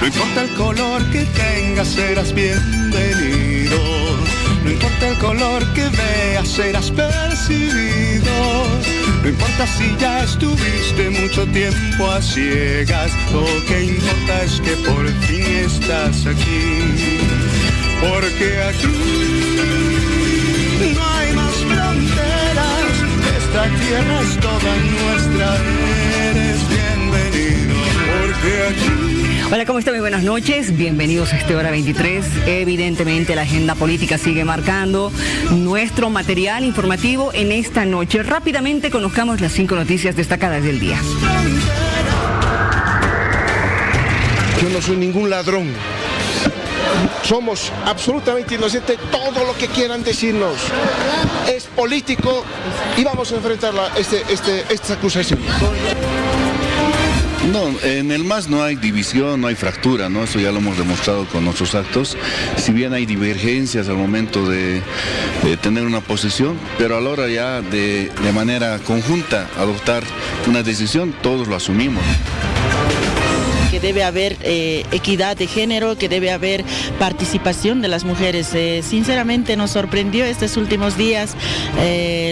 No importa el color que tengas, serás bienvenido. No importa el color que veas, serás percibido. No importa si ya estuviste mucho tiempo a ciegas. Lo que importa es que por fin estás aquí. Porque aquí no hay más fronteras. Esta tierra es toda nuestra. Eres bienvenido. Porque aquí... Hola, ¿cómo están? Muy buenas noches. Bienvenidos a esta hora 23. Evidentemente la agenda política sigue marcando nuestro material informativo en esta noche. Rápidamente conozcamos las 5 noticias destacadas del día. Yo no soy ningún ladrón. Somos absolutamente inocentes, todo lo que quieran decirnos es político y vamos a enfrentar esta acusación. No, en el MAS no hay división, no hay fractura, ¿no? Eso ya lo hemos demostrado con nuestros actos. Si bien hay divergencias al momento de tener una posición, pero a la hora ya de manera conjunta adoptar una decisión, todos lo asumimos. Que debe haber equidad de género, que debe haber participación de las mujeres. Sinceramente nos sorprendió estos últimos días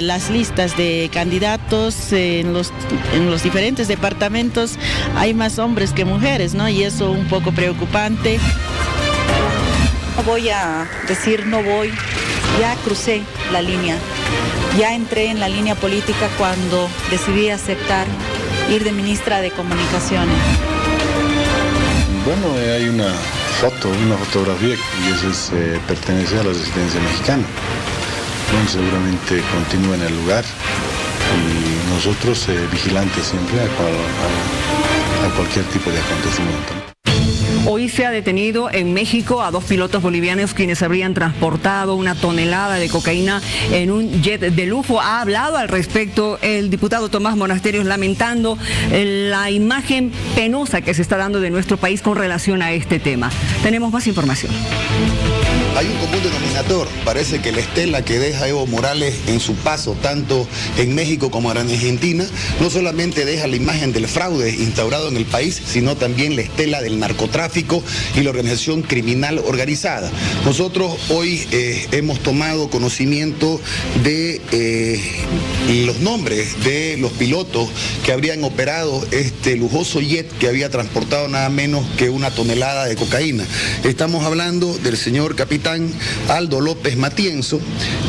las listas de candidatos en los diferentes departamentos. Hay más hombres que mujeres, ¿no? Y eso un poco preocupante. No voy a decir no voy, ya crucé la línea, ya entré en la línea política cuando decidí aceptar ir de ministra de Comunicaciones. Bueno, hay una fotografía y eso pertenece a la residencia mexicana. Bueno, seguramente continúa en el lugar y nosotros vigilantes siempre a cualquier tipo de acontecimiento. Hoy se ha detenido en México a 2 pilotos bolivianos quienes habrían transportado 1 tonelada de cocaína en un jet de lujo. Ha hablado al respecto el diputado Tomás Monasterios lamentando la imagen penosa que se está dando de nuestro país con relación a este tema. Tenemos más información. Hay un común denominador, parece que la estela que deja Evo Morales en su paso, tanto en México como en Argentina, no solamente deja la imagen del fraude instaurado en el país, sino también la estela del narcotráfico y la organización criminal organizada. Nosotros hoy hemos tomado conocimiento de los nombres de los pilotos que habrían operado este lujoso jet que había transportado nada menos que 1 tonelada de cocaína. Estamos hablando del señor capitán Aldo López Matienzo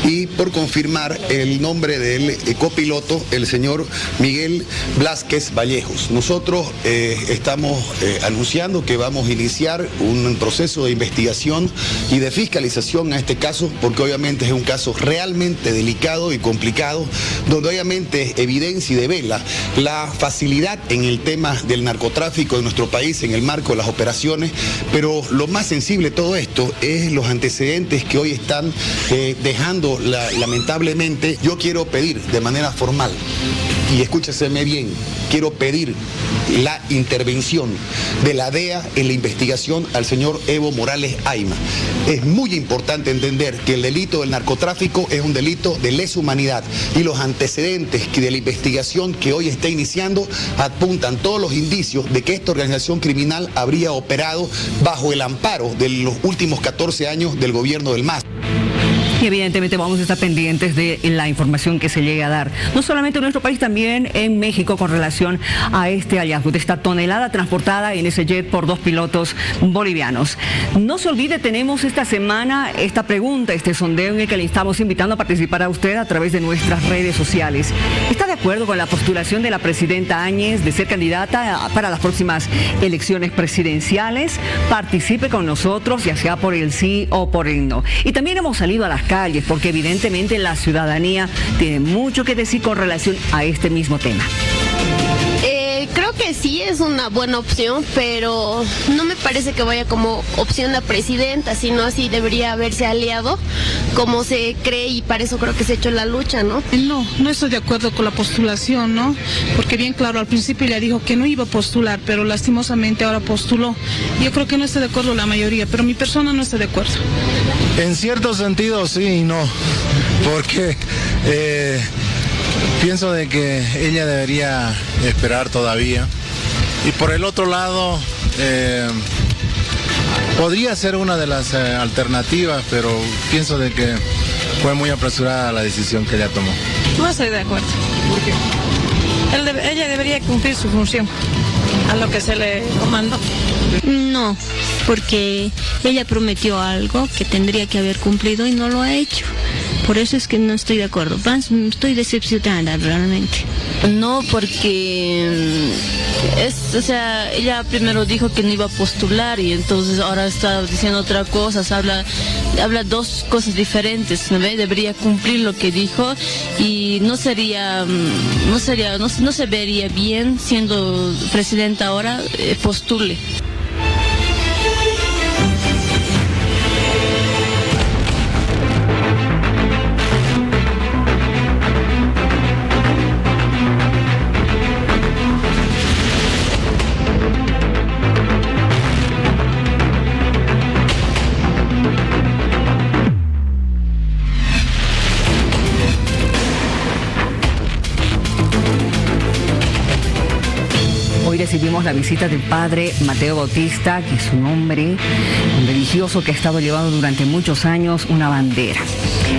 y por confirmar el nombre del copiloto, el señor Miguel Blázquez Vallejos. Nosotros estamos anunciando que vamos a iniciar un proceso de investigación y de fiscalización a este caso, porque obviamente es un caso realmente delicado y complicado, donde obviamente evidencia y devela la facilidad en el tema del narcotráfico de nuestro país en el marco de las operaciones, pero lo más sensible de todo esto es los antecedentes que hoy están dejando lamentablemente. Yo quiero pedir de manera formal, y escúcheseme bien, quiero pedir la intervención de la DEA en la investigación al señor Evo Morales Ayma. Es muy importante entender que el delito del narcotráfico es un delito de lesa humanidad y los antecedentes de la investigación que hoy está iniciando apuntan todos los indicios de que esta organización criminal habría operado bajo el amparo de los últimos 14 años del gobierno del MAS. Y evidentemente vamos a estar pendientes de la información que se llegue a dar, no solamente en nuestro país, también en México con relación a este hallazgo de esta tonelada transportada en ese jet por 2 pilotos bolivianos. No se olvide, tenemos esta semana esta pregunta, este sondeo en el que le estamos invitando a participar a usted a través de nuestras redes sociales. ¿Está de acuerdo con la postulación de la presidenta Áñez de ser candidata para las próximas elecciones presidenciales? Participe con nosotros, ya sea por el sí o por el no. Y también hemos salido a las calles, porque evidentemente la ciudadanía tiene mucho que decir con relación a este mismo tema. Creo que sí es una buena opción, pero no me parece que vaya como opción a presidenta, sino así debería haberse aliado como se cree, y para eso creo que se ha hecho la lucha, ¿no? No estoy de acuerdo con la postulación, ¿no? Porque bien claro, al principio ella dijo que no iba a postular, pero lastimosamente ahora postuló. Yo creo que no está de acuerdo la mayoría, pero mi persona no está de acuerdo. En cierto sentido sí y no, porque pienso de que ella debería esperar todavía. Y por el otro lado, Podría ser una de las alternativas, pero pienso de que fue muy apresurada la decisión que ella tomó. No estoy de acuerdo. ¿Por qué? Ella debería cumplir su función a lo que se le comandó. No, porque ella prometió algo que tendría que haber cumplido y no lo ha hecho. Por eso es que no estoy de acuerdo. Estoy decepcionada realmente. No, porque ella primero dijo que no iba a postular y entonces ahora está diciendo otra cosa, habla dos cosas diferentes, ¿no ve? Debería cumplir lo que dijo y no se vería bien siendo presidenta ahora, postule. Recibimos la visita del padre Mateo Bautista, que es un hombre, un religioso que ha estado llevando durante muchos años una bandera.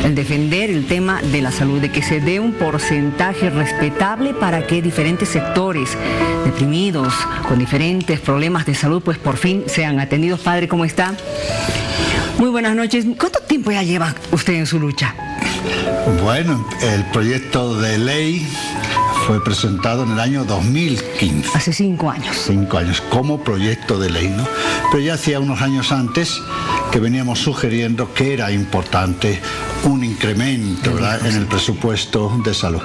El defender el tema de la salud, de que se dé un porcentaje respetable para que diferentes sectores deprimidos, con diferentes problemas de salud, pues por fin sean atendidos. Padre, ¿cómo está? Muy buenas noches. ¿Cuánto tiempo ya lleva usted en su lucha? Bueno, el proyecto de ley fue presentado en el año 2015. Hace 5 años. 5 años, como proyecto de ley, ¿no? Pero ya hacía unos años antes que veníamos sugiriendo que era importante un incremento, ¿verdad?, en el presupuesto de salud.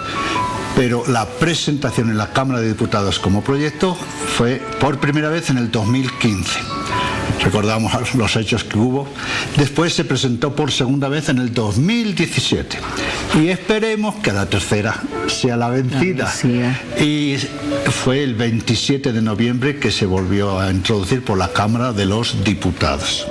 Pero la presentación en la Cámara de Diputados como proyecto fue por primera vez en el 2015. Recordamos los hechos que hubo. Después se presentó por segunda vez en el 2017. Y esperemos que la tercera sea la vencida. Y fue el 27 de noviembre que se volvió a introducir por la Cámara de los Diputados.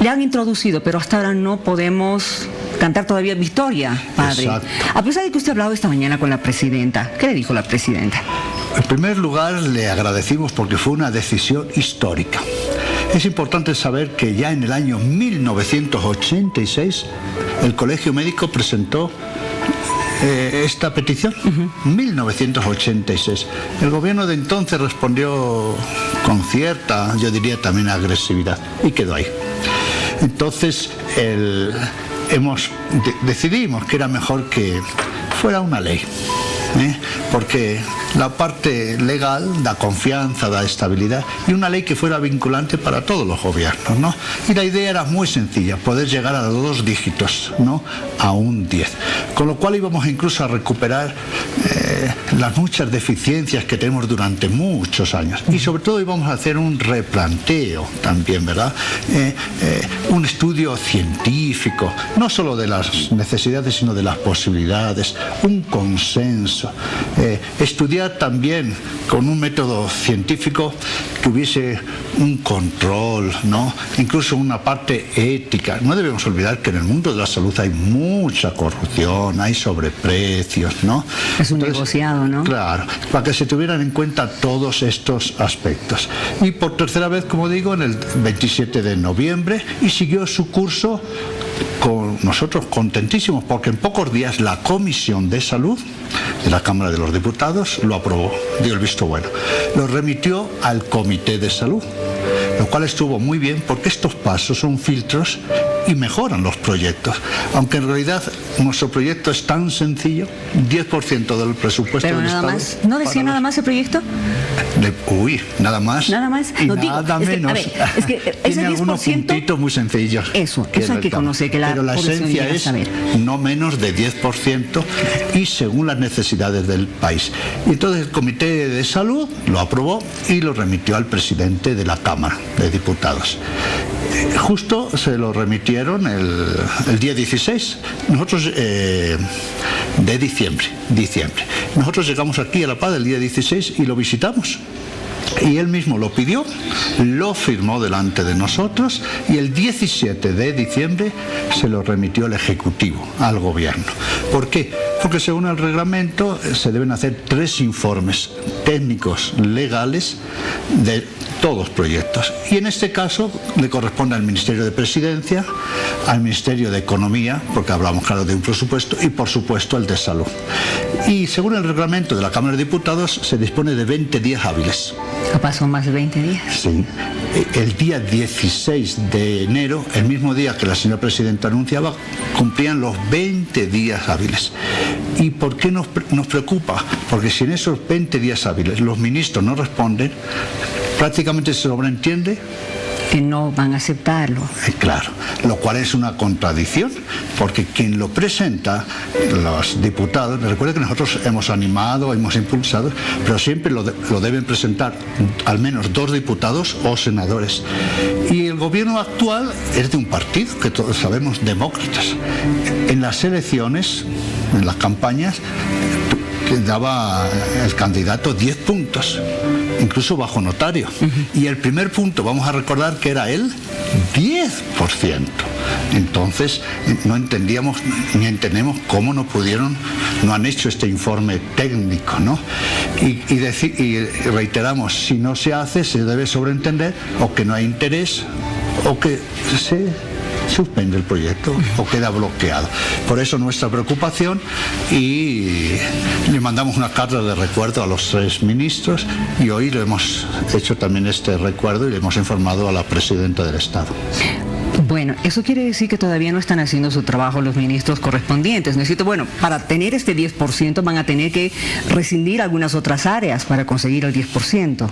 Le han introducido, pero hasta ahora no podemos cantar todavía victoria, padre. Exacto. A pesar de que usted ha hablado esta mañana con la presidenta, ¿qué le dijo la presidenta? En primer lugar, le agradecimos porque fue una decisión histórica. Es importante saber que ya en el año 1986 el Colegio Médico presentó esta petición. 1986. El gobierno de entonces respondió con cierta, yo diría también agresividad, y quedó ahí. Entonces decidimos que era mejor que fuera una ley, porque la parte legal da confianza, da estabilidad, y una ley que fuera vinculante para todos los gobiernos, ¿no? Y la idea era muy sencilla, poder llegar a los 2 dígitos, no a un 10, con lo cual íbamos incluso a recuperar las muchas deficiencias que tenemos durante muchos años, y sobre todo íbamos a hacer un replanteo también, ¿verdad? Un estudio científico, no solo de las necesidades sino de las posibilidades, un consenso, estudiar también con un método científico que hubiese un control, ¿no? Incluso una parte ética. No debemos olvidar que en el mundo de la salud hay mucha corrupción, hay sobreprecios, ¿no? Es un negociado, ¿no? Claro, para que se tuvieran en cuenta todos estos aspectos. Y por tercera vez, como digo, en el 27 de noviembre, y siguió su curso con nosotros contentísimos, porque en pocos días la Comisión de Salud de la Cámara de los Diputados lo aprobó, dio el visto bueno. Lo remitió al Comité de Salud, lo cual estuvo muy bien porque estos pasos son filtros y mejoran los proyectos. Aunque en realidad nuestro proyecto es tan sencillo, 10% del presupuesto del Estado. Pero nada más, ¿no decía nada más el proyecto? Nada más. Nada más. Y no, nada digo, menos. Es que ese tiene algunos 10%, puntitos muy sencillos. Eso hay que conocer, que pero la esencia es no menos de 10% y según las necesidades del país. Y entonces el Comité de Salud lo aprobó y lo remitió al presidente de la Cámara de Diputados. Justo se lo remitieron el día 16, nosotros de diciembre. Nosotros llegamos aquí a La Paz el día 16 y lo visitamos. Y él mismo lo pidió, lo firmó delante de nosotros y el 17 de diciembre se lo remitió el Ejecutivo al Gobierno. ¿Por qué? Porque según el reglamento se deben hacer 3 informes técnicos legales de todos los proyectos. Y en este caso le corresponde al Ministerio de Presidencia, al Ministerio de Economía, porque hablamos claro de un presupuesto, y por supuesto el de Salud. Y según el reglamento de la Cámara de Diputados se dispone de 20 días hábiles. ¿Pasó más de 20 días? Sí. El día 16 de enero, el mismo día que la señora Presidenta anunciaba, cumplían los 20 días hábiles. ¿Y por qué nos preocupa? Porque si en esos 20 días hábiles los ministros no responden, prácticamente se sobreentiende que no van a aceptarlo. Claro, lo cual es una contradicción, porque quien lo presenta, los diputados, recuerden que nosotros hemos animado, hemos impulsado, pero siempre lo deben presentar al menos 2 diputados o senadores. Y el gobierno actual es de un partido, que todos sabemos, demócratas. En las elecciones, en las campañas, daba el candidato 10 puntos, incluso bajo notario. Y el primer punto, vamos a recordar que era el 10%. Entonces no entendíamos ni entendemos cómo no han hecho este informe técnico, ¿no? Y reiteramos, si no se hace, se debe sobreentender o que no hay interés o que se suspende el proyecto o queda bloqueado. Por eso nuestra preocupación, y le mandamos una carta de recuerdo a los 3 ministros y hoy le hemos hecho también este recuerdo y le hemos informado a la Presidenta del Estado. Bueno, eso quiere decir que todavía no están haciendo su trabajo los ministros correspondientes. Para tener este 10% van a tener que rescindir algunas otras áreas para conseguir el 10%.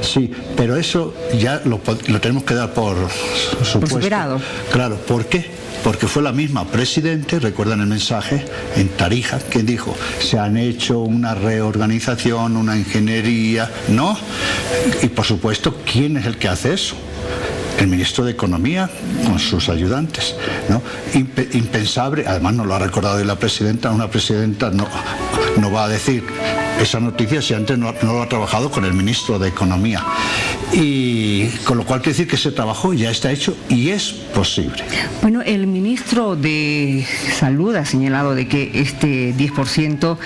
Sí, pero eso ya lo tenemos que dar por supuesto. Por superado. Claro, ¿por qué? Porque fue la misma Presidenta, recuerdan el mensaje, en Tarija, quien dijo, se han hecho una reorganización, una ingeniería, ¿no? Y por supuesto, ¿quién es el que hace eso? El ministro de Economía con sus ayudantes, ¿no? Impensable, además nos lo ha recordado hoy la Presidenta, una Presidenta no va a decir esa noticia si antes no lo ha trabajado con el ministro de Economía. Y con lo cual quiere decir que ese trabajo ya está hecho y es posible. Bueno, el ministro de Salud ha señalado de que este 10%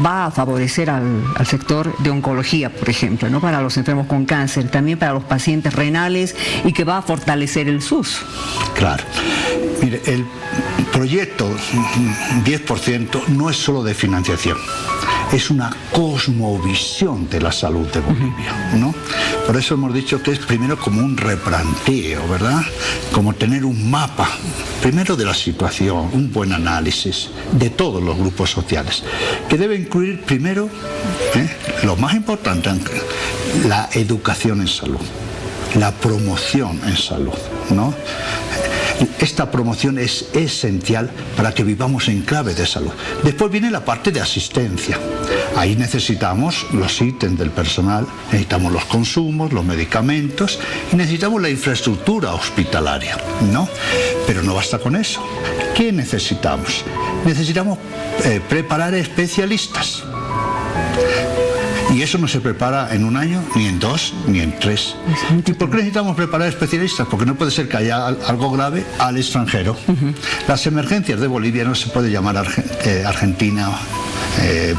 va a favorecer al sector de oncología, por ejemplo, ¿no? Para los enfermos con cáncer, también para los pacientes renales, y que va a fortalecer el SUS. Claro. Mire, el proyecto 10% no es solo de financiación, es una cosmovisión de la salud de Bolivia, ¿no? Por eso hemos dicho que es primero como un replanteo, ¿verdad? Como tener un mapa, primero de la situación, un buen análisis de todos los grupos sociales, que debe incluir primero, lo más importante, la educación en salud, la promoción en salud, ¿no? Esta promoción es esencial para que vivamos en clave de salud. Después viene la parte de asistencia. Ahí necesitamos los ítems del personal, necesitamos los consumos, los medicamentos y necesitamos la infraestructura hospitalaria, ¿no? Pero no basta con eso. ¿Qué necesitamos? Necesitamos preparar especialistas. Y eso no se prepara en un año, ni en 2, ni en 3. ¿Y por qué necesitamos preparar especialistas? Porque no puede ser que haya algo grave al extranjero. Las emergencias de Bolivia no se puede llamar Argentina,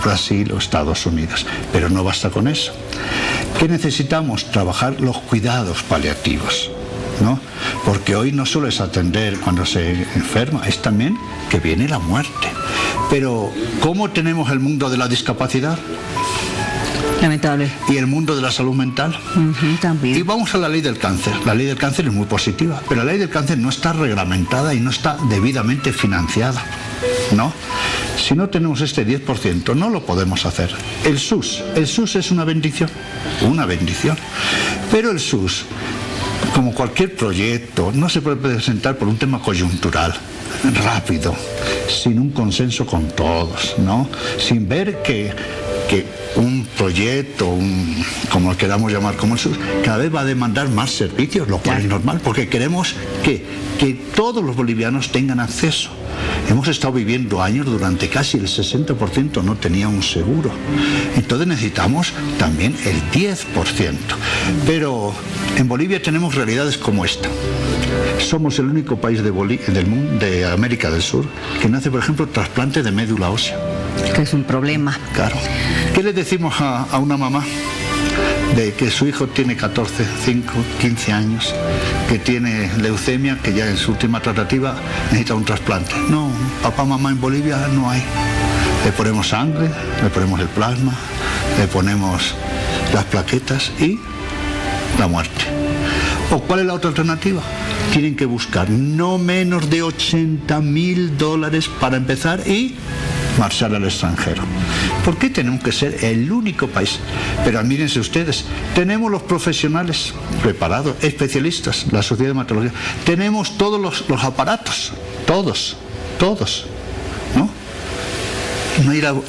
Brasil o Estados Unidos. Pero no basta con eso. ¿Qué necesitamos? Trabajar los cuidados paliativos, ¿no? Porque hoy no solo es atender cuando se enferma, es también que viene la muerte. Pero ¿cómo tenemos el mundo de la discapacidad? Lamentable. Y el mundo de la salud mental. También. Y vamos a la ley del cáncer. La ley del cáncer es muy positiva, pero la ley del cáncer no está reglamentada y no está debidamente financiada, ¿no? Si no tenemos este 10%, no lo podemos hacer. El SUS es una bendición, pero el SUS, como cualquier proyecto, no se puede presentar por un tema coyuntural, rápido, sin un consenso con todos, ¿no? Sin ver que un proyecto, como lo queramos llamar, como el sur, cada vez va a demandar más servicios, lo cual es normal, porque queremos que todos los bolivianos tengan acceso. Hemos estado viviendo años durante casi el 60% no tenía un seguro. Entonces necesitamos también el 10%. Pero en Bolivia tenemos realidades como esta. Somos el único país del mundo, de América del Sur, que no hace, por ejemplo, trasplante de médula ósea. Que es un problema. Claro. ¿Qué le decimos a una mamá de que su hijo tiene 14, 5, 15 años, que tiene leucemia, que ya en su última tratativa necesita un trasplante? No, papá, mamá, en Bolivia no hay. Le ponemos sangre, le ponemos el plasma, le ponemos las plaquetas y la muerte. ¿O cuál es la otra alternativa? Tienen que buscar no menos de $80.000 para empezar y marchar al extranjero. ¿Por qué tenemos que ser el único país? Pero mírense ustedes, tenemos los profesionales preparados, especialistas, la Sociedad de Hematología, tenemos todos los aparatos, todos, ¿no?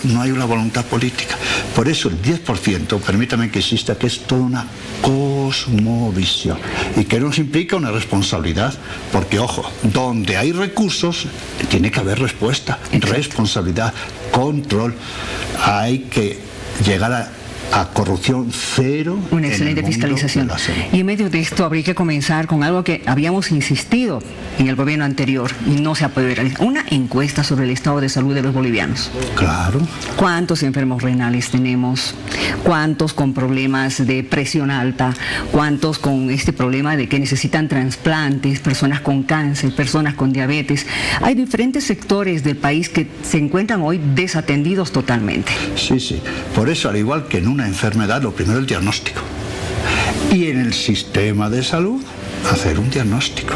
No hay una voluntad política. Por eso el 10%, permítame que insista, que es toda una cosmovisión y que nos implica una responsabilidad, porque ojo, donde hay recursos tiene que haber respuesta, responsabilidad, control. Hay que llegar a corrupción cero. Una excelente fiscalización. Y en medio de esto habría que comenzar con algo que habíamos insistido en el gobierno anterior y no se ha podido realizar. Una encuesta sobre el estado de salud de los bolivianos. Claro. ¿Cuántos enfermos renales tenemos? ¿Cuántos con problemas de presión alta? ¿Cuántos con este problema de que necesitan trasplantes? Personas con cáncer, personas con diabetes. Hay diferentes sectores del país que se encuentran hoy desatendidos totalmente. Sí, sí. Por eso, al igual que en una enfermedad, lo primero es el diagnóstico. Y en el sistema de salud, hacer un diagnóstico.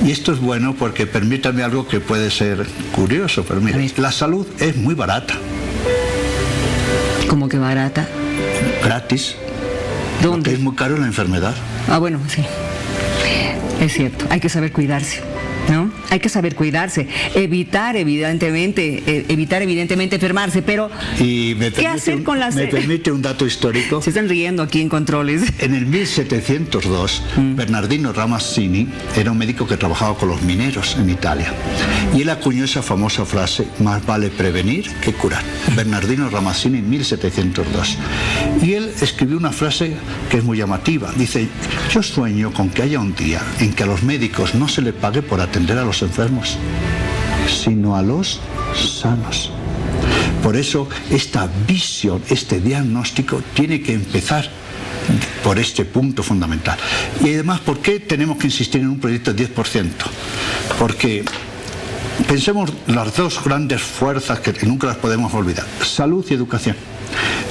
Y esto es bueno porque permítame algo que puede ser curioso, pero mira, la salud es muy barata. ¿Cómo que barata? Gratis. ¿Dónde? Porque es muy caro la enfermedad. Ah, bueno, sí. Es cierto, hay que saber cuidarse, ¿no? Hay que saber cuidarse, evitar evidentemente enfermarse, pero y ¿qué hacer con las... ¿Me permite un dato histórico? Se están riendo aquí en controles. En el 1702, Bernardino Ramazzini era un médico que trabajaba con los mineros en Italia. Y él acuñó esa famosa frase, más vale prevenir que curar. Bernardino Ramazzini en 1702. Y él escribió una frase que es muy llamativa. Dice, yo sueño con que haya un día en que a los médicos no se les pague por atender a los enfermos, sino a los sanos. Por eso esta visión, este diagnóstico tiene que empezar por este punto fundamental. Y además, ¿por qué tenemos que insistir en un proyecto de 10%? Porque pensemos las dos grandes fuerzas que nunca las podemos olvidar, salud y educación.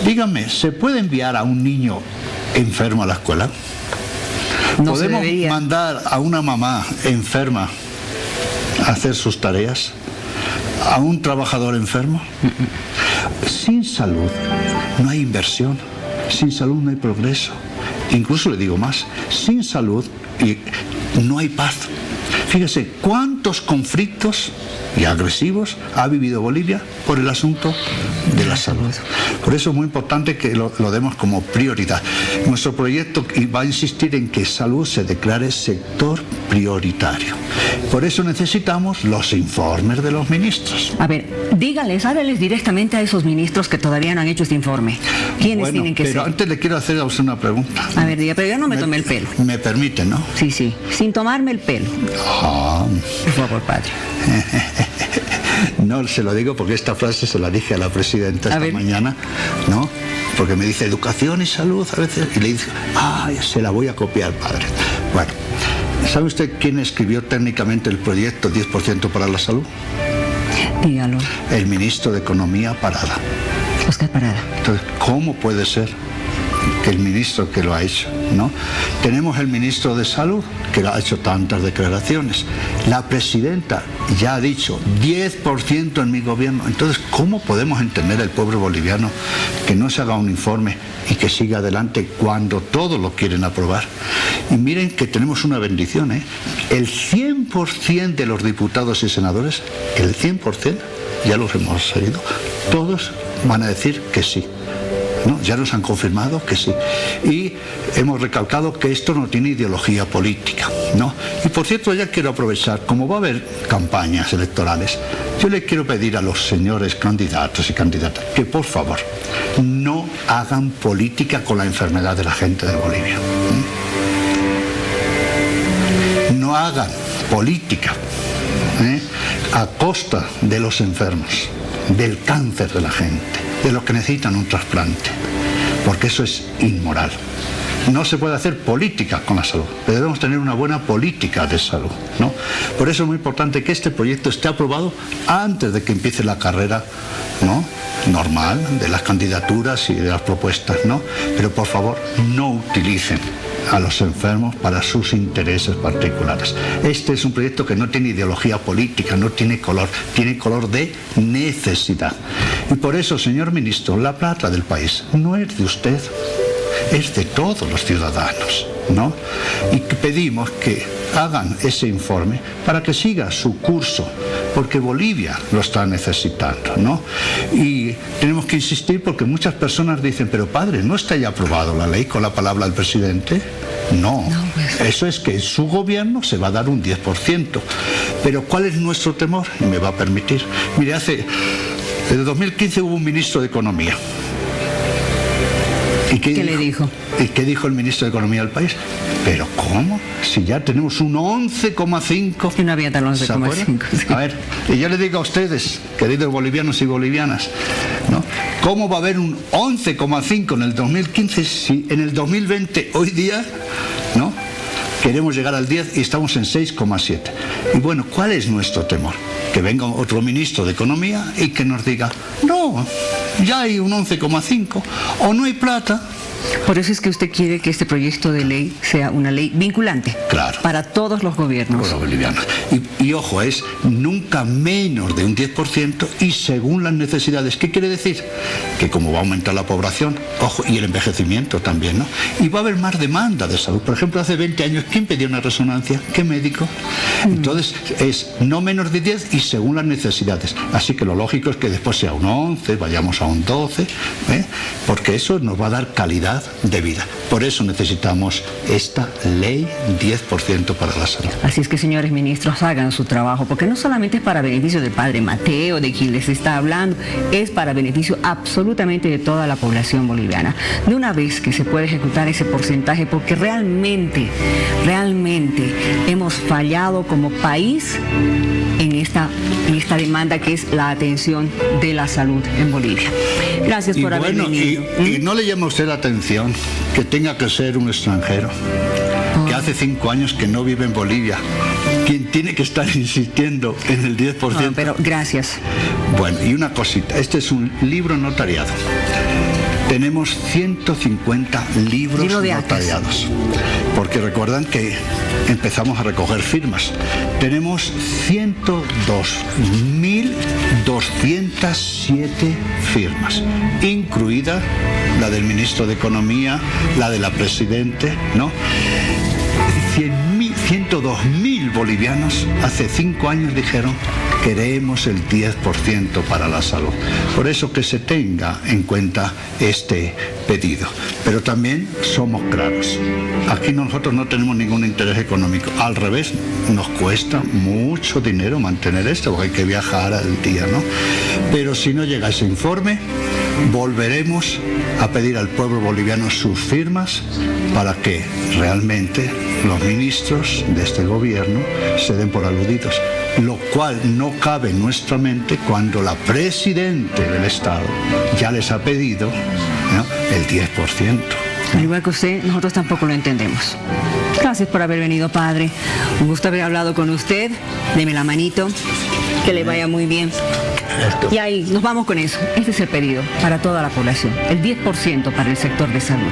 Díganme, ¿se puede enviar a un niño enfermo a la escuela? No ¿podemos mandar a una mamá enferma a hacer sus tareas? ¿A un trabajador enfermo? Sin salud no hay inversión, sin salud no hay progreso. Incluso le digo más, sin salud no hay paz. Fíjese cuántos conflictos y agresivos ha vivido Bolivia por el asunto de la salud. Por eso es muy importante que lo demos como prioridad. Nuestro proyecto va a insistir en que salud se declare sector prioritario. Por eso necesitamos los informes de los ministros. A ver, háblales directamente a esos ministros que todavía no han hecho este informe. ¿Quiénes tienen que ser? Pero antes le quiero hacer a usted una pregunta. A ver, diga, pero yo no me tomé el pelo. Me permite, ¿no? Sí, sí, sin tomarme el pelo. Por favor, padre. No, se lo digo porque esta frase se la dije a la presidenta esta mañana, ¿no? Porque me dice educación y salud a veces, y le dice, se la voy a copiar, padre. Bueno, ¿sabe usted quién escribió técnicamente el proyecto 10% para la salud? Dígalo. El ministro de Economía, Parada. Oscar Parada. Entonces, ¿cómo puede ser que el ministro que lo ha hecho, ¿no? Tenemos el ministro de Salud que ha hecho tantas declaraciones. La presidenta ya ha dicho 10% en mi gobierno. Entonces, ¿cómo podemos entender al pueblo boliviano que no se haga un informe y que siga adelante cuando todos lo quieren aprobar? Y miren que tenemos una bendición, ¿eh? El 100% de los diputados y senadores, el 100%, ya los hemos seguido, todos van a decir que sí. ¿No? Ya nos han confirmado que sí. Y hemos recalcado que esto no tiene ideología política, ¿no? Y por cierto, ya quiero aprovechar, como va a haber campañas electorales, yo le quiero pedir a los señores candidatos y candidatas que por favor no hagan política con la enfermedad de la gente de Bolivia. No hagan política a costa de los enfermos, del cáncer de la gente, de los que necesitan un trasplante, porque eso es inmoral. No se puede hacer política con la salud, pero debemos tener una buena política de salud, ¿no? Por eso es muy importante que este proyecto esté aprobado antes de que empiece la carrera, ¿no?, normal de las candidaturas y de las propuestas, ¿no? Pero por favor, no utilicen a los enfermos para sus intereses particulares. Este es un proyecto que no tiene ideología política, no tiene color de necesidad. Y por eso, señor ministro, la plata del país no es de usted, es de todos los ciudadanos, ¿no? Y pedimos que hagan ese informe para que siga su curso, porque Bolivia lo está necesitando, ¿no? Y tenemos que insistir porque muchas personas dicen, pero padre, ¿no está ya aprobado la ley con la palabra del presidente? No, eso es que en su gobierno se va a dar un 10%. Pero ¿cuál es nuestro temor? Y me va a permitir. Mire, en 2015 hubo un ministro de Economía. ¿Y qué le dijo? ¿Y qué dijo el ministro de Economía del país? ¿Pero cómo? Si ya tenemos un 11,5. Que no había tal 11,5. Sí. A ver, y yo le digo a ustedes, queridos bolivianos y bolivianas, ¿no?, ¿cómo va a haber un 11,5 en el 2015 si en el 2020, hoy día, ¿no?, queremos llegar al 10 y estamos en 6,7? Y bueno, ¿cuál es nuestro temor? Que venga otro ministro de Economía y que nos diga, no, ya hay un 11,5 o no hay plata. Por eso es que usted quiere que este proyecto de ley sea una ley vinculante. Claro. Para todos los gobiernos. Los bolivianos. Y ojo, es nunca menos de un 10% y según las necesidades. ¿Qué quiere decir? Que como va a aumentar la población, ojo, y el envejecimiento también, ¿no? Y va a haber más demanda de salud. Por ejemplo, hace 20 años, ¿quién pedía una resonancia? ¿Qué médico? Entonces, es no menos de 10 y según las necesidades. Así que lo lógico es que después sea un 11, vayamos a un 12, porque eso nos va a dar calidad de vida. Por eso necesitamos esta ley 10% para la salud. Así es que, señores ministros, hagan su trabajo, porque no solamente es para beneficio del padre Mateo, de quien les está hablando, es para beneficio absolutamente de toda la población boliviana. De una vez que se puede ejecutar ese porcentaje, porque realmente hemos fallado como país en esta demanda que es la atención de la salud en Bolivia. Gracias por haber venido. Y no le llama a usted la atención que tenga que ser un extranjero, que hace 5 años que no vive en Bolivia, quien tiene que estar insistiendo en el 10%. No, pero gracias. Bueno, y una cosita, este es un libro notariado. Tenemos 150 libros notariados, porque recuerdan que empezamos a recoger firmas. Tenemos 102.207 firmas, incluida la del ministro de Economía, la de la presidente, ¿no? 102.000 bolivianos hace 5 años dijeron queremos el 10% para la salud. Por eso que se tenga en cuenta este pedido. Pero también somos claros. Aquí nosotros no tenemos ningún interés económico. Al revés, nos cuesta mucho dinero mantener esto, porque hay que viajar al día, ¿no? Pero si no llega ese informe, volveremos a pedir al pueblo boliviano sus firmas para que realmente los ministros de este gobierno se den por aludidos, lo cual no cabe en nuestra mente cuando la presidenta del Estado ya les ha pedido, ¿no?, el 10%. Al igual que usted, nosotros tampoco lo entendemos. Gracias por haber venido, padre. Un gusto haber hablado con usted. Deme la manito. Que le vaya muy bien. Y ahí, nos vamos con eso. Este es el pedido para toda la población. El 10% para el sector de salud.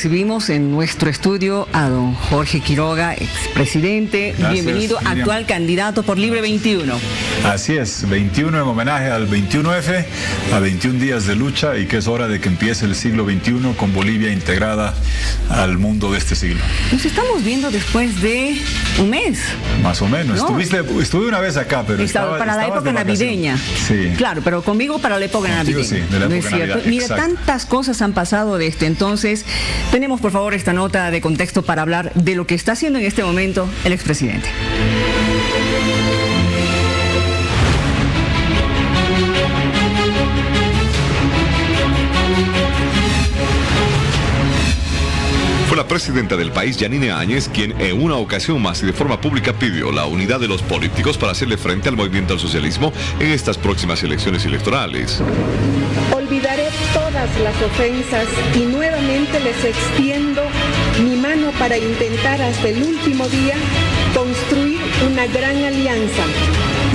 recibimos en nuestro estudio a don Jorge Quiroga, expresidente. Gracias, bienvenido, Miriam. actual candidato por Libre 21. Así es, 21 en homenaje al 21F, a 21 días de lucha y que es hora de que empiece el siglo XXI con Bolivia integrada al mundo de este siglo. Nos estamos viendo después de un mes. Más o menos. No. Estuve una vez acá, pero Para la época navideña. Sí. Claro, pero conmigo para la época Contigo navideña. sí, de la ¿No época es cierto? navideña, Mira, exacto. tantas cosas han pasado desde entonces. Tenemos, por favor, esta nota de contexto para hablar de lo que está haciendo en este momento el expresidente. Fue la presidenta del país, Yanine Áñez, quien en una ocasión más y de forma pública pidió la unidad de los políticos para hacerle frente al movimiento al socialismo en estas próximas elecciones electorales. Olvidaré todas las ofensas y nuevamente les extiendo mi mano para intentar hasta el último día construir una gran alianza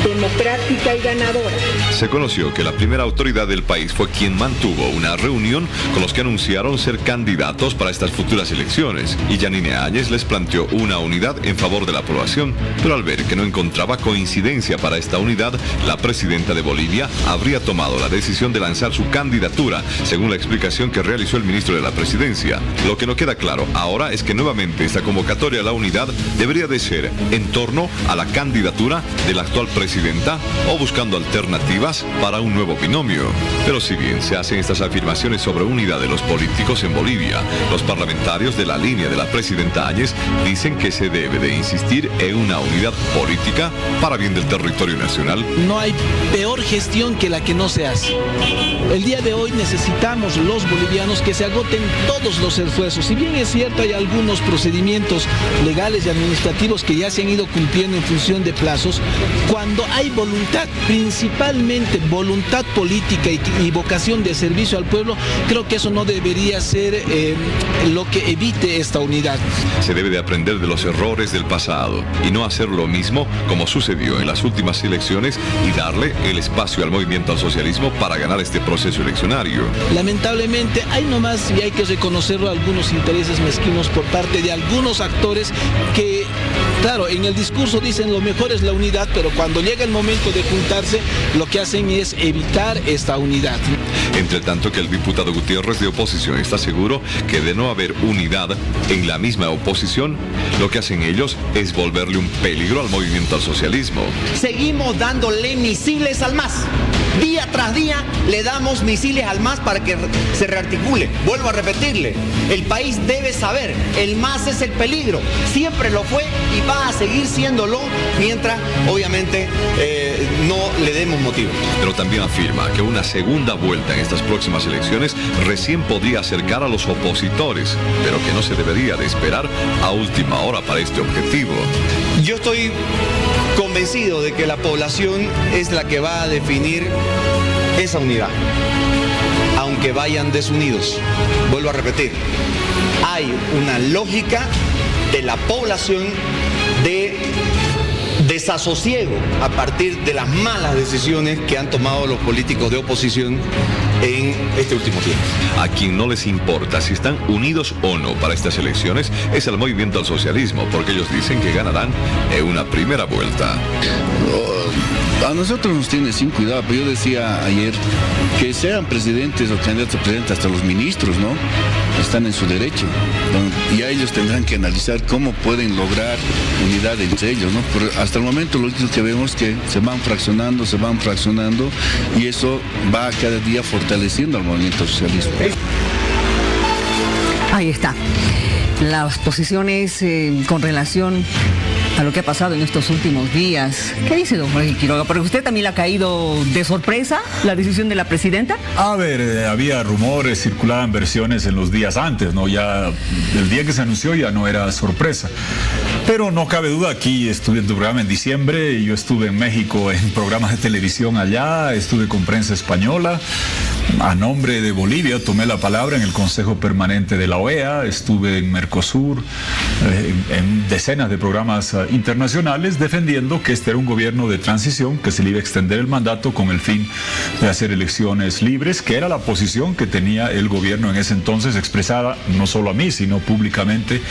democrática y ganadora. Se conoció que la primera autoridad del país fue quien mantuvo una reunión con los que anunciaron ser candidatos para estas futuras elecciones, y Yanine Áñez les planteó una unidad en favor de la aprobación, pero al ver que no encontraba coincidencia para esta unidad, la presidenta de Bolivia habría tomado la decisión de lanzar su candidatura, según la explicación que realizó el ministro de la Presidencia. Lo que no queda claro ahora es que nuevamente esta convocatoria a la unidad debería de ser en torno a la candidatura de la actual presidenta o buscando alternativas para un nuevo binomio. Pero si bien se hacen estas afirmaciones sobre unidad de los políticos en Bolivia, los parlamentarios de la línea de la presidenta Áñez dicen que se debe de insistir en una unidad política para bien del territorio nacional. No hay peor gestión que la que no se hace. El día de hoy necesitamos los bolivianos que se agoten todos los esfuerzos. Si bien es cierto, hay algunos procedimientos legales y administrativos que ya se han ido cumpliendo en función de plazos, cuando hay voluntad, principalmente voluntad política y vocación de servicio al pueblo, creo que eso no debería ser lo que evite esta unidad. Se debe de aprender de los errores del pasado y no hacer lo mismo como sucedió en las últimas elecciones y darle el espacio al movimiento al socialismo para ganar este proceso eleccionario. Lamentablemente hay nomás, y hay que reconocerlo, algunos intereses mezquinos por parte de algunos actores que, claro, en el discurso dicen lo mejor es la unidad, pero cuando llega el momento de juntarse, lo que hacen es evitar esta unidad. Entre tanto que el diputado Gutiérrez de oposición está seguro que de no haber unidad en la misma oposición, lo que hacen ellos es volverle un peligro al movimiento al socialismo. Seguimos dándole misiles al MAS. Día tras día le damos misiles al MAS para que se rearticule. Vuelvo a repetirle, el país debe saber, el MAS es el peligro, siempre lo fue y va a seguir siéndolo mientras obviamente no le demos motivo. Pero también afirma que una segunda vuelta en estas próximas elecciones recién podría acercar a los opositores, pero que no se debería de esperar a última hora para este objetivo. Yo estoy convencido de que la población es la que va a definir esa unidad, aunque vayan desunidos. Vuelvo a repetir, hay una lógica de la población de desasosiego a partir de las malas decisiones que han tomado los políticos de oposición en este último tiempo. A quien no les importa si están unidos o no para estas elecciones es el movimiento al socialismo, porque ellos dicen que ganarán en una primera vuelta. A nosotros nos tiene sin cuidado, pero yo decía ayer que sean presidentes o candidatos a presidente, hasta los ministros, ¿no? Están en su derecho. Y a ellos tendrán que analizar cómo pueden lograr unidad entre ellos, ¿no? Pero hasta el momento lo único que vemos es que se van fraccionando y eso va cada día fortaleciendo al movimiento socialista. Ahí está. Las posiciones con relación a lo que ha pasado en estos últimos días. ¿Qué dice don Jorge Quiroga? ¿Porque usted también le ha caído de sorpresa la decisión de la presidenta? A ver, había rumores, circulaban versiones en los días antes, ¿no? Ya el día que se anunció ya no era sorpresa. Pero no cabe duda, aquí estuve en tu programa en diciembre, yo estuve en México en programas de televisión allá, estuve con prensa española. A nombre de Bolivia tomé la palabra en el Consejo Permanente de la OEA, estuve en Mercosur, en decenas de programas internacionales defendiendo que este era un gobierno de transición, que se le iba a extender el mandato con el fin de hacer elecciones libres, que era la posición que tenía el gobierno en ese entonces, expresada no solo a mí, sino públicamente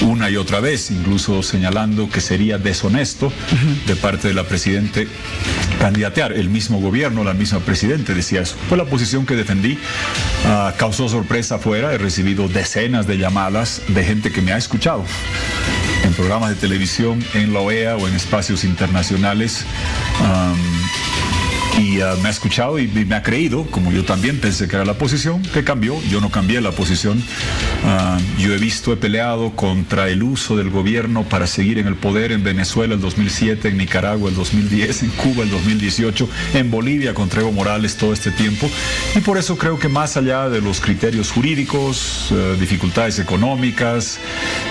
una y otra vez, incluso señalando que sería deshonesto de parte de la Presidente candidatear. El mismo gobierno, la misma Presidente decía eso. Fue la posición que defendí. Causó sorpresa afuera. He recibido decenas de llamadas de gente que me ha escuchado en programas de televisión, en la OEA o en espacios internacionales. Y me ha escuchado y me ha creído, como yo también pensé que era la posición, que cambió. Yo no cambié la posición. Yo he peleado contra el uso del gobierno para seguir en el poder en Venezuela el 2007, en Nicaragua el 2010, en Cuba el 2018, en Bolivia contra Evo Morales todo este tiempo. Y por eso creo que más allá de los criterios jurídicos, dificultades económicas,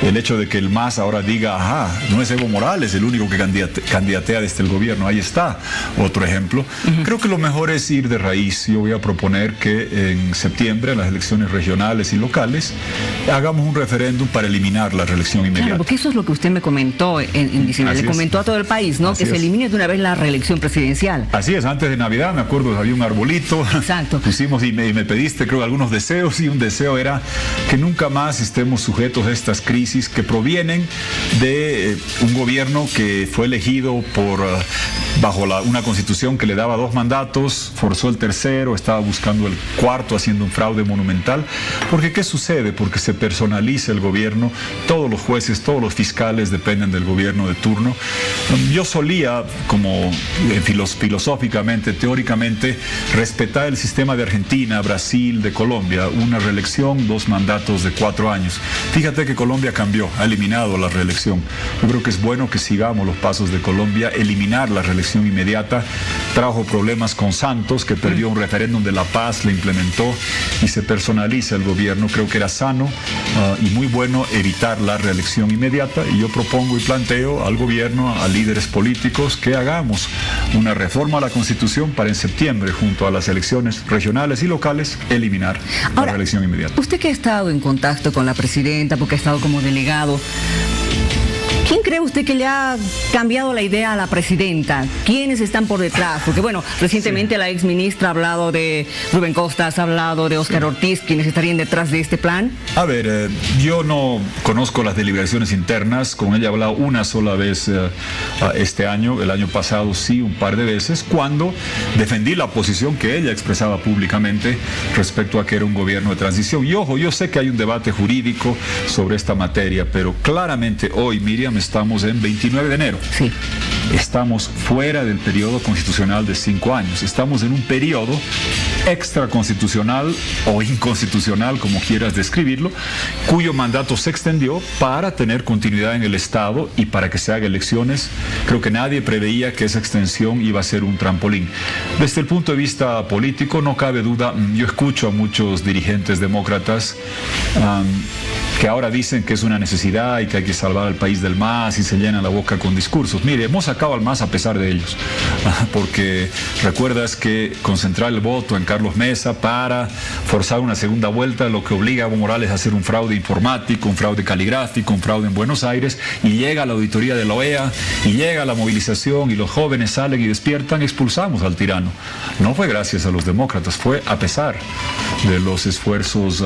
el hecho de que el MAS ahora diga, ajá, no es Evo Morales el único que candidatea desde el gobierno, ahí está otro ejemplo. Creo que lo mejor es ir de raíz. Yo voy a proponer que en septiembre, en las elecciones regionales y locales, hagamos un referéndum para eliminar la reelección inmediata. Claro, porque eso es lo que usted me comentó en diciembre. Le comentó a todo el país, ¿no? Que se elimine de una vez la reelección presidencial. Así es, antes de Navidad, me acuerdo, había un arbolito. Exacto. Pusimos y me pediste, creo, algunos deseos, y un deseo era que nunca más estemos sujetos a estas crisis que provienen de un gobierno que fue elegido bajo una constitución que le daba 2 mandatos, forzó el tercero, estaba buscando el cuarto, haciendo un fraude monumental. Porque ¿qué sucede? Porque se personaliza el gobierno, todos los jueces, todos los fiscales dependen del gobierno de turno. Yo solía, como filosóficamente, teóricamente, respetar el sistema de Argentina, Brasil, de Colombia, una reelección, 2 mandatos de 4 años. Fíjate que Colombia cambió, ha eliminado la reelección. Yo creo que es bueno que sigamos los pasos de Colombia. Eliminar la reelección inmediata trajo problemas con Santos, que perdió un referéndum de La Paz, le implementó y se personaliza el gobierno. Creo que era sano y muy bueno evitar la reelección inmediata, y yo propongo y planteo al gobierno, a líderes políticos, que hagamos una reforma a la Constitución para en septiembre, junto a las elecciones regionales y locales, eliminar la reelección inmediata. Usted que ha estado en contacto con la presidenta, porque ha estado como delegado, ¿quién cree usted que le ha cambiado la idea a la presidenta? ¿Quiénes están por detrás? Porque bueno, recientemente la ex ministra ha hablado de Rubén Costas, ha hablado de Óscar Ortiz, ¿quiénes estarían detrás de este plan? A ver, yo no conozco las deliberaciones internas. Con ella he hablado una sola vez este año. El año pasado sí, un par de veces, cuando defendí la posición que ella expresaba públicamente respecto a que era un gobierno de transición. Y ojo, yo sé que hay un debate jurídico sobre esta materia, pero claramente hoy, Miriam, estamos en 29 de enero. Sí. Estamos fuera del periodo constitucional de 5 años. Estamos en un periodo extraconstitucional o inconstitucional, como quieras describirlo, cuyo mandato se extendió para tener continuidad en el Estado y para que se hagan elecciones. Creo que nadie preveía que esa extensión iba a ser un trampolín. Desde el punto de vista político, no cabe duda, yo escucho a muchos dirigentes demócratas que ahora dicen que es una necesidad y que hay que salvar al país del MAS, y se llenan la boca con discursos. Mire, hemos sacado al MAS a pesar de ellos, porque recuerdas que concentrar el voto en Carlos Mesa para forzar una segunda vuelta, lo que obliga a Evo Morales a hacer un fraude informático, un fraude caligráfico, un fraude en Buenos Aires, y llega la auditoría de la OEA, y llega la movilización, y los jóvenes salen y despiertan, expulsamos al tirano. No fue gracias a los demócratas, fue a pesar de los esfuerzos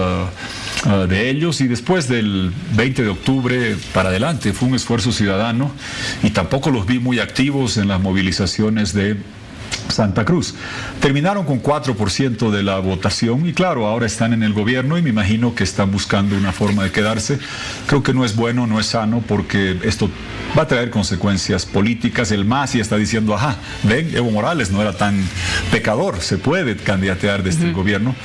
de ellos, y después del 20 de octubre para adelante fue un esfuerzo ciudadano, y tampoco los vi muy activos en las movilizaciones de Santa Cruz. Terminaron con 4% de la votación, y claro, ahora están en el gobierno y me imagino que están buscando una forma de quedarse. Creo que no es bueno, no es sano, porque esto va a traer consecuencias políticas. El MAS ya está diciendo, ajá, ven, Evo Morales no era tan pecador, se puede candidatear desde el gobierno.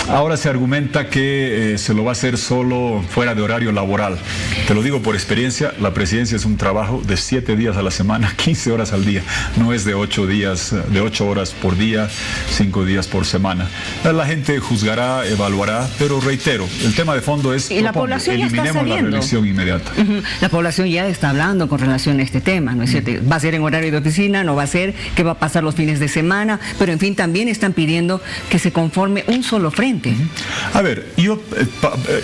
Ahora se argumenta que se lo va a hacer solo fuera de horario laboral. Te lo digo por experiencia, la presidencia es un trabajo de 7 días a la semana, 15 horas al día. No es de 8 días, de 8 horas por día, 5 días por semana. La gente juzgará, evaluará, pero reitero, el tema de fondo es y la población ya está eliminemos la reelección inmediata. La población ya está hablando con relación a este tema, ¿no es cierto? Va a ser en horario de oficina, no va a ser, qué va a pasar los fines de semana, pero en fin, también están pidiendo que se conforme un solo frente. A ver,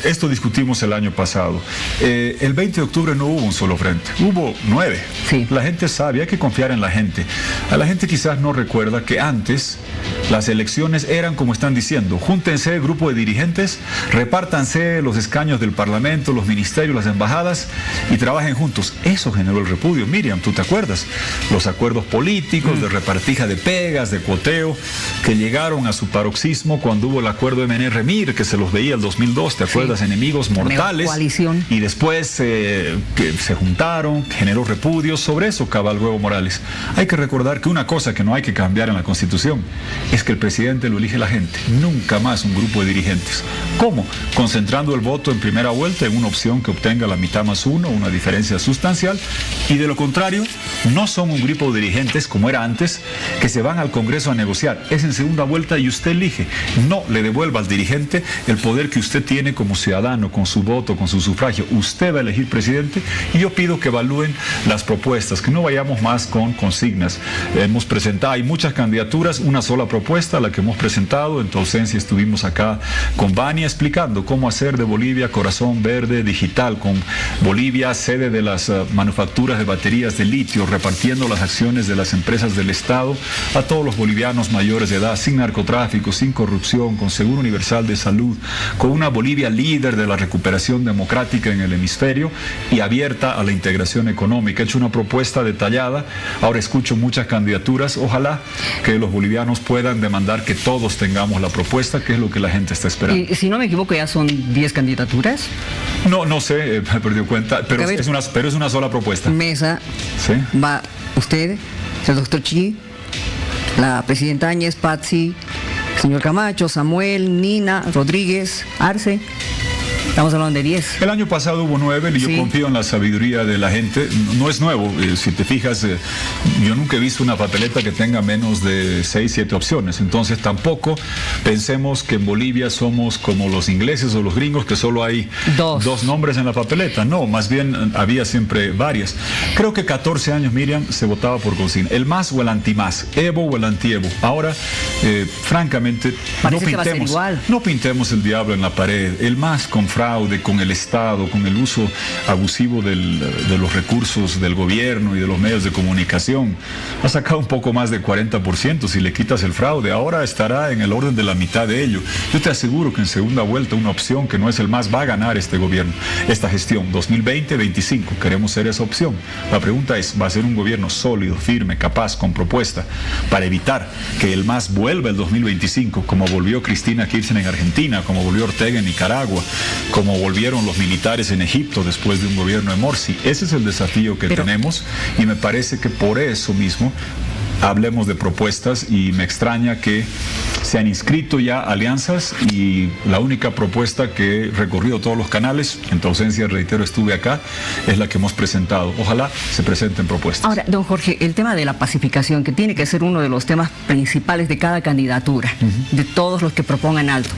esto discutimos el año pasado. El 20 de octubre no hubo un solo frente, hubo 9. Sí. La gente sabe, hay que confiar en la gente. A la gente quizás no recuerda que antes las elecciones eran como están diciendo: júntense grupo de dirigentes, repártanse los escaños del Parlamento, los ministerios, las embajadas y trabajen juntos. Eso generó el repudio. Miriam, ¿tú te acuerdas? Los acuerdos políticos de repartija de pegas, de cuoteo, que llegaron a su paroxismo cuando hubo el acuerdo MNR-MIR, que se los veía el 2002, ¿te acuerdas? Sí. Enemigos mortales. Coalición. Y después que se juntaron, generó repudios. Sobre eso cabalgó Evo Morales. Hay que recordar que una cosa que no hay que cambiar en la Constitución es que el presidente lo elige la gente, nunca más un grupo de dirigentes. ¿Cómo? Concentrando el voto en primera vuelta en una opción que obtenga la mitad más uno, una diferencia sustancial, y de lo contrario, no son un grupo de dirigentes como era antes, que se van al Congreso a negociar. Es en segunda vuelta y usted elige. No le devuelva al dirigente el poder que usted tiene como ciudadano, con su voto, con su sufragio. Usted va a elegir presidente y yo pido que evalúen las propuestas, que no vayamos más con consignas. Hemos presentado, hay muchas candidaturas, una sola propuesta, la que hemos presentado. En tu ausencia estuvimos acá con Vania explicando cómo hacer de Bolivia corazón verde digital, con Bolivia sede de las manufacturas de baterías de litio, repartiendo las acciones de las empresas del Estado a todos los bolivianos mayores de edad, sin narcotráfico, sin corrupción, con seguro universal de salud, con una Bolivia líder de la recuperación democrática en el hemisferio y abierta a la integración económica. He hecho una propuesta detallada, ahora escucho muchas candidaturas, ojalá que los bolivianos puedan demandar que todos tengamos la propuesta, que es lo que la gente está esperando. Y si no me equivoco, ya son 10 candidaturas. No sé, me he perdido cuenta, pero es una sola propuesta. Mesa, ¿sí? Va usted, el doctor Chi, la presidenta Áñez, Patsy, señor Camacho, Samuel, Nina, Rodríguez, Arce. Estamos hablando de 10. El año pasado hubo 9 y yo confío en la sabiduría de la gente. No es nuevo, si te fijas, yo nunca he visto una papeleta que tenga menos de 6, 7 opciones. Entonces tampoco pensemos que en Bolivia somos como los ingleses o los gringos, que solo hay dos nombres en la papeleta. No, más bien había siempre varias. Creo que 14 años, Miriam, se votaba por consigna. El más o el anti-más, Evo o el anti-Evo. Ahora, francamente, no pintemos el diablo en la pared. El más con fraude, con el Estado, con el uso abusivo de los recursos del gobierno y de los medios de comunicación, ha sacado un poco más de 40% si le quitas el fraude. Ahora estará en el orden de la mitad de ello. Yo te aseguro que en segunda vuelta una opción que no es el más va a ganar este gobierno, esta gestión 2020-25. Queremos ser esa opción. La pregunta es, ¿va a ser un gobierno sólido, firme, capaz, con propuesta para evitar que el más vuelva el 2025, como volvió Cristina Kirchner en Argentina, como volvió Ortega en Nicaragua, como volvieron los militares en Egipto después de un gobierno de Morsi? Ese es el desafío que tenemos y me parece que por eso mismo hablemos de propuestas y me extraña que se han inscrito ya alianzas y la única propuesta que he recorrido todos los canales, en tu ausencia, reitero, estuve acá, es la que hemos presentado. Ojalá se presenten propuestas. Ahora, don Jorge, el tema de la pacificación, que tiene que ser uno de los temas principales de cada candidatura, de todos los que propongan algo.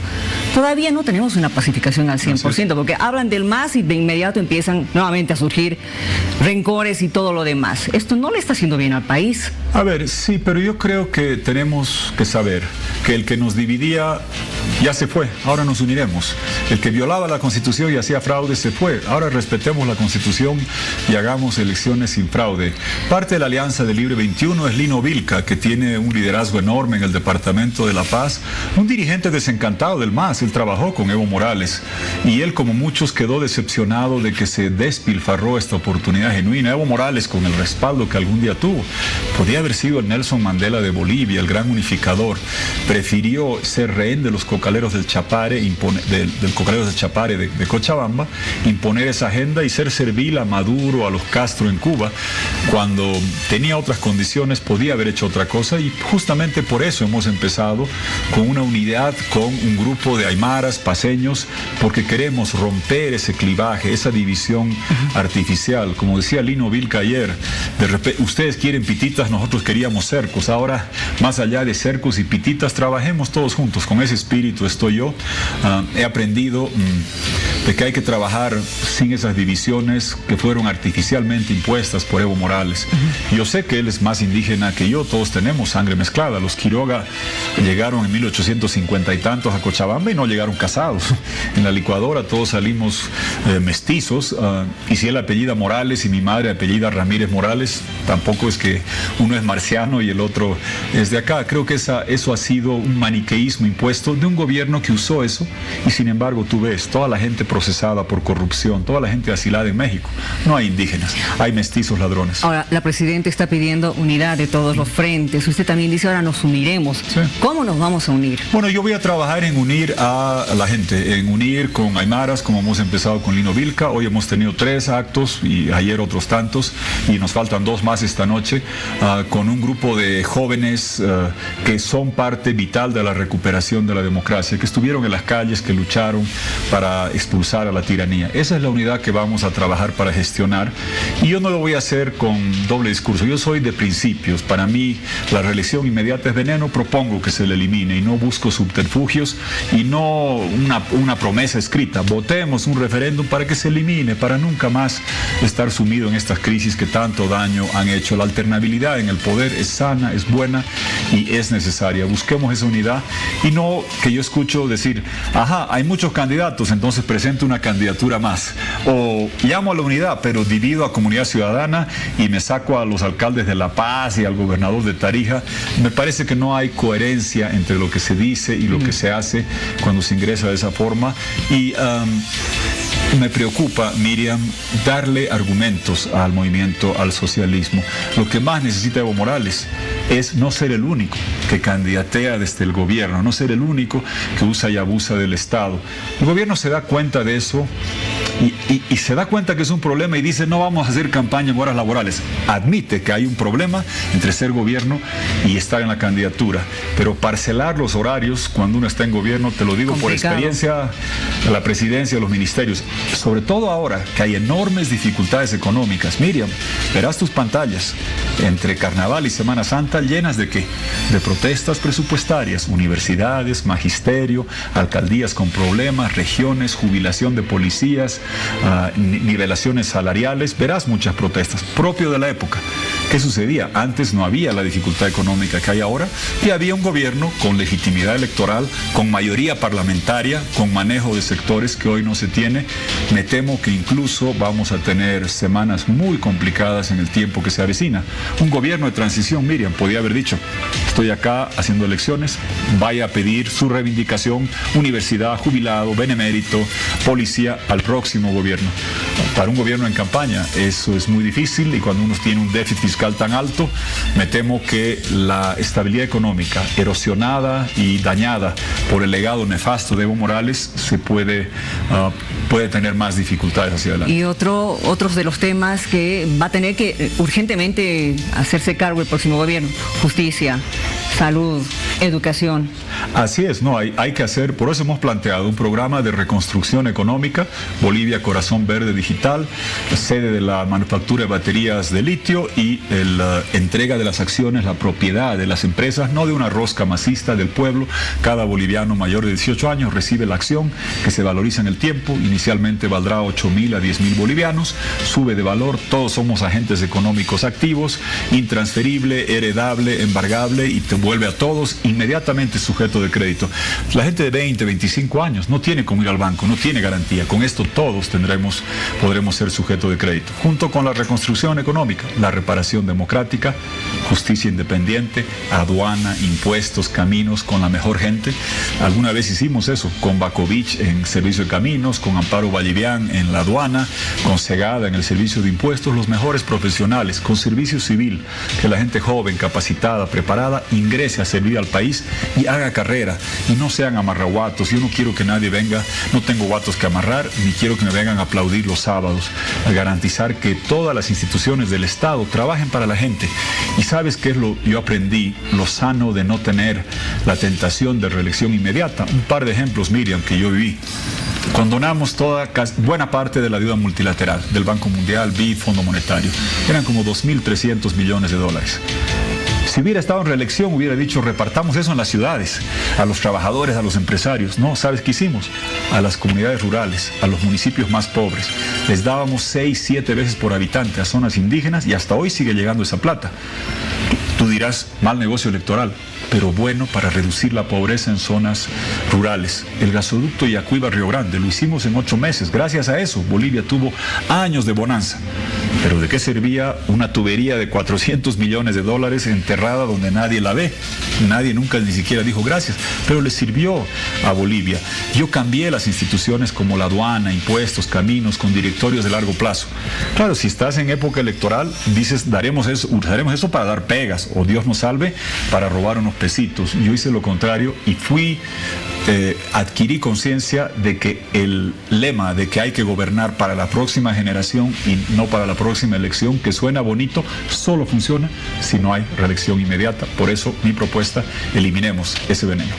Todavía no tenemos una pacificación al 100%, porque hablan del MAS y de inmediato empiezan nuevamente a surgir rencores y todo lo demás. Esto no le está haciendo bien al país. A ver, sí, pero yo creo que tenemos que saber que el que nos dividía ya se fue, ahora nos uniremos. El que violaba la Constitución y hacía fraude se fue, ahora respetemos la Constitución y hagamos elecciones sin fraude. Parte de la Alianza del Libre 21 es Lino Vilca, que tiene un liderazgo enorme en el Departamento de La Paz, un dirigente desencantado del MAS. Él trabajó con Evo Morales y él, como muchos, quedó decepcionado de que se despilfarró esta oportunidad genuina. Evo Morales, con el respaldo que algún día tuvo, podía haber sido el Nelson Mandela de Bolivia, el gran unificador. Prefirió ser rehén de los cocaínas cocaleros del Chapare, del Cocaleros del Chapare de Cochabamba, imponer esa agenda y ser servil a Maduro, a los Castro en Cuba, cuando tenía otras condiciones, podía haber hecho otra cosa, y justamente por eso hemos empezado con una unidad, con un grupo de aymaras, paseños, porque queremos romper ese clivaje, esa división artificial. Como decía Lino Vilca ayer, de repente, ustedes quieren pititas, nosotros queríamos cercos. Ahora, más allá de cercos y pititas, trabajemos todos juntos. Con ese espíritu estoy yo. He aprendido de que hay que trabajar sin esas divisiones que fueron artificialmente impuestas por Evo Morales. Yo sé que él es más indígena que yo, todos tenemos sangre mezclada. Los Quiroga llegaron en 1850 y tantos a Cochabamba y no llegaron casados. En la licuadora todos salimos mestizos, y si él apellida Morales y mi madre apellida Ramírez Morales, tampoco es que uno es marciano y el otro es de acá. Creo que eso ha sido un maniqueísmo impuesto de un gobierno que usó eso, y sin embargo tú ves toda la gente procesada por corrupción, toda la gente asilada en México. No hay indígenas, hay mestizos ladrones. Ahora, la Presidenta está pidiendo unidad de todos los frentes. Usted también dice, ahora nos uniremos. Sí. ¿Cómo nos vamos a unir? Bueno, yo voy a trabajar en unir a la gente, en unir con aymaras, como hemos empezado con Lino Vilca. Hoy hemos tenido 3 actos y ayer otros tantos, y nos faltan 2 más esta noche, con un grupo de jóvenes que son parte vital de la recuperación de la democracia, que estuvieron en las calles, que lucharon para expulsar a la tiranía. Esa es la unidad que vamos a trabajar para gestionar, y yo no lo voy a hacer con doble discurso. Yo soy de principios. Para mí la reelección inmediata es veneno. Propongo que se le elimine y no busco subterfugios y no una promesa escrita. Votemos un referéndum para que se elimine, para nunca más estar sumido en estas crisis que tanto daño han hecho. La alternabilidad en el poder es sana, es buena y es necesaria. Busquemos esa unidad, y no que yo escucho decir, ajá, hay muchos candidatos, entonces presento una candidatura más, o llamo a la unidad pero divido a Comunidad Ciudadana y me saco a los alcaldes de La Paz y al gobernador de Tarija. Me parece que no hay coherencia entre lo que se dice y lo que se hace cuando se ingresa de esa forma, y me preocupa, Miriam, darle argumentos al movimiento, al socialismo. Lo que más necesita Evo Morales es no ser el único que candidatea desde el gobierno, no ser el único que usa y abusa del Estado. El gobierno se da cuenta de eso y se da cuenta que es un problema y dice, no vamos a hacer campaña en horas laborales. Admite que hay un problema entre ser gobierno y estar en la candidatura, pero parcelar los horarios cuando uno está en gobierno, te lo digo complicado. Por experiencia de la presidencia, de los ministerios, sobre todo ahora que hay enormes dificultades económicas. Miriam, verás tus pantallas entre Carnaval y Semana Santa llenas de ¿qué? De protestas presupuestarias, universidades, magisterio, alcaldías con problemas, regiones, jubilación de policías, nivelaciones salariales. Verás muchas protestas, propio de la época. ¿Qué sucedía? Antes no había la dificultad económica que hay ahora, y había un gobierno con legitimidad electoral, con mayoría parlamentaria, con manejo de sectores que hoy no se tiene. Me temo que incluso vamos a tener semanas muy complicadas en el tiempo que se avecina. Un gobierno de transición, Miriam, podía haber dicho, estoy acá haciendo elecciones, vaya a pedir su reivindicación, universidad, jubilado, benemérito, policía, al próximo gobierno. Para un gobierno en campaña eso es muy difícil, y cuando uno tiene un déficit fiscal tan alto, me temo que la estabilidad económica erosionada y dañada por el legado nefasto de Evo Morales se puede tener más dificultades hacia adelante. Y otros de los temas que va a tener que urgentemente hacerse cargo el próximo gobierno: justicia, salud, educación. Así es, no, hay que hacer, por eso hemos planteado un programa de reconstrucción económica, Bolivia Corazón Verde Digital, sede de la manufactura de baterías de litio y la entrega de las acciones, la propiedad de las empresas, no de una rosca masista del pueblo. Cada boliviano mayor de 18 años recibe la acción, que se valoriza en el tiempo. Inicialmente valdrá 8.000 a 10.000 bolivianos, sube de valor, todos somos agentes económicos activos, intransferible, heredable, embargable, y te vuelve a todos inmediatamente sujeto de crédito. La gente de 20, 25 años no tiene cómo ir al banco, no tiene garantía. Con esto todos podremos ser sujeto de crédito. Junto con la reconstrucción económica, la reparación democrática, justicia independiente, aduana, impuestos, caminos, con la mejor gente. Alguna vez hicimos eso, con Bakovich en servicio de caminos, con Amparo Vallivian en la aduana, con Segada en el servicio de impuestos, los mejores profesionales, con servicio civil, que la gente joven, capacitada, preparada, ingresa ingrese a servir al país y haga carrera y no sean amarraguatos. Yo no quiero que nadie venga, no tengo guatos que amarrar, ni quiero que me vengan a aplaudir los sábados, a garantizar que todas las instituciones del Estado trabajen para la gente. Y sabes qué es lo yo aprendí, lo sano de no tener la tentación de reelección inmediata. Un par de ejemplos, Miriam, que yo viví. Condonamos buena parte de la deuda multilateral del Banco Mundial, BID, Fondo Monetario. Eran como 2.300 millones de dólares. Si hubiera estado en reelección, hubiera dicho, repartamos eso en las ciudades, a los trabajadores, a los empresarios. No, ¿sabes qué hicimos? A las comunidades rurales, a los municipios más pobres. Les dábamos 6, 7 veces por habitante a zonas indígenas y hasta hoy sigue llegando esa plata. Tú dirás, mal negocio electoral, pero bueno para reducir la pobreza en zonas rurales. El gasoducto Yacuiba-Río Grande lo hicimos en 8 meses. Gracias a eso, Bolivia tuvo años de bonanza. Pero ¿de qué servía una tubería de 400 millones de dólares enterrada donde nadie la ve? Nadie nunca ni siquiera dijo gracias, pero le sirvió a Bolivia. Yo cambié las instituciones como la aduana, impuestos, caminos, con directorios de largo plazo. Claro, si estás en época electoral, dices, usaremos eso para dar pegas, o Dios nos salve, para robar unos pesitos. Yo hice lo contrario y adquirí conciencia de que el lema de que hay que gobernar para la próxima generación y no para la próxima elección, que suena bonito, solo funciona si no hay reelección inmediata. Por eso mi propuesta, eliminemos ese veneno.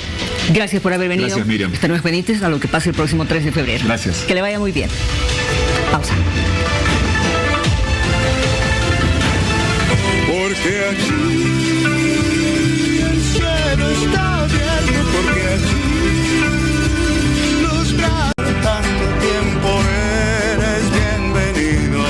Gracias por haber venido. Gracias, Miriam. Estaremos pendientes a lo que pase el próximo 3 de febrero. Gracias. Que le vaya muy bien. Pausa. Porque aquí el cielo está abierto, porque aquí los brazos tanto tiempo eres bienvenido.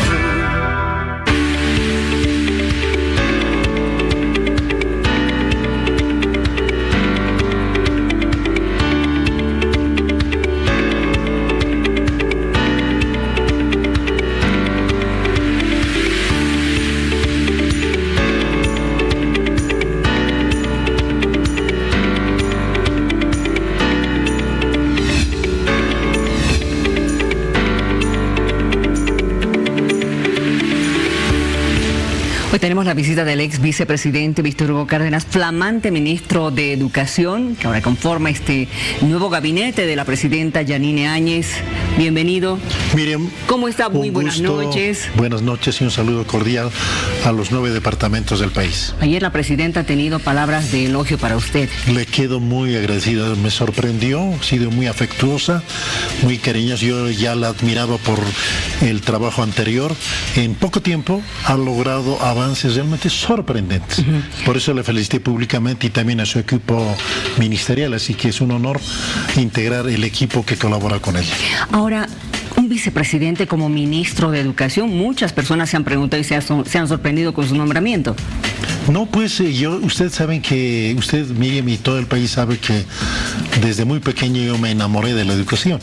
Hoy tenemos la visita del ex vicepresidente Víctor Hugo Cárdenas, flamante ministro de Educación, que ahora conforma este nuevo gabinete de la presidenta Yanine Áñez. Bienvenido. Miriam, ¿cómo está? Muy buenas noches. Buenas noches y un saludo cordial a los 9 departamentos del país. Ayer la presidenta ha tenido palabras de elogio para usted. Le quedo muy agradecida, me sorprendió, ha sido muy afectuosa, muy cariñosa. Yo ya la admiraba por el trabajo anterior. En poco tiempo ha logrado avances realmente sorprendentes. Por eso le felicité públicamente y también a su equipo ministerial, así que es un honor integrar el equipo que colabora con ella. Ahora, un vicepresidente como ministro de Educación, muchas personas se han preguntado y se han sorprendido con su nombramiento. No, pues ustedes saben que, usted, Miriam, y todo el país sabe que desde muy pequeño yo me enamoré de la educación.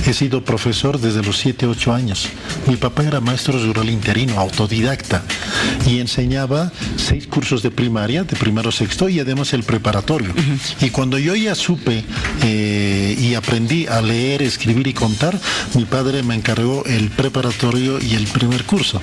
He sido profesor desde los 7, 8 años. Mi papá era maestro rural interino, autodidacta, y enseñaba 6 cursos de primaria, de primero a sexto, y además el preparatorio. Y cuando yo ya supe y aprendí a leer, escribir y contar, mi padre me encargó el preparatorio y el primer curso.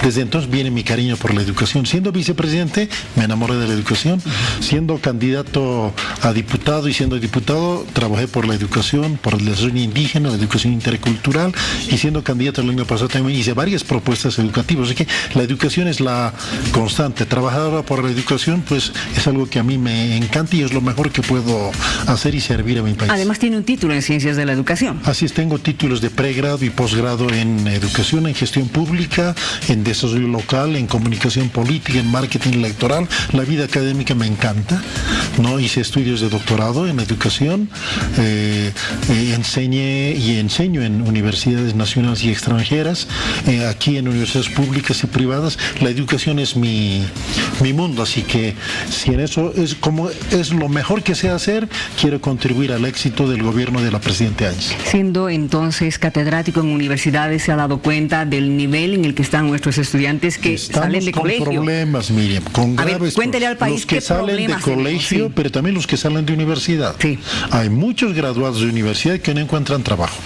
Desde entonces viene mi cariño por la educación. Siendo vicepresidente, me enamoré de la educación. Siendo candidato a diputado y siendo diputado, trabajé por la educación, por el desarrollo indígena, la educación intercultural, y siendo candidato el año pasado también hice varias propuestas educativas. Así que la educación es la constante. Trabajar ahora por la educación, pues es algo que a mí me encanta y es lo mejor que puedo hacer y servir a mi país. Además tiene un título en Ciencias de la Educación. Así es, tengo títulos de pregrado y posgrado en educación, en gestión pública, en desarrollo local, en comunicación política, en marketing electoral. La vida académica me encanta, ¿no? Hice estudios de doctorado en educación, enseñé y enseño en universidades nacionales y extranjeras, aquí en universidades públicas y privadas. La educación es mi mundo, así que si en eso es como es lo mejor que sé hacer, quiero contribuir al éxito del gobierno de la presidenta Áñez. Siendo entonces catedrático en universidades, ¿se ha dado cuenta del nivel en el que están nuestros estudiantes que salen de colegio? Problemas, Miriam, con A ver, graves cuéntele al país los que qué salen de problemas tenemos, colegio, sí. pero también los que salen de universidad. Sí. Hay muchos graduados de universidad que no encuentran trabajo.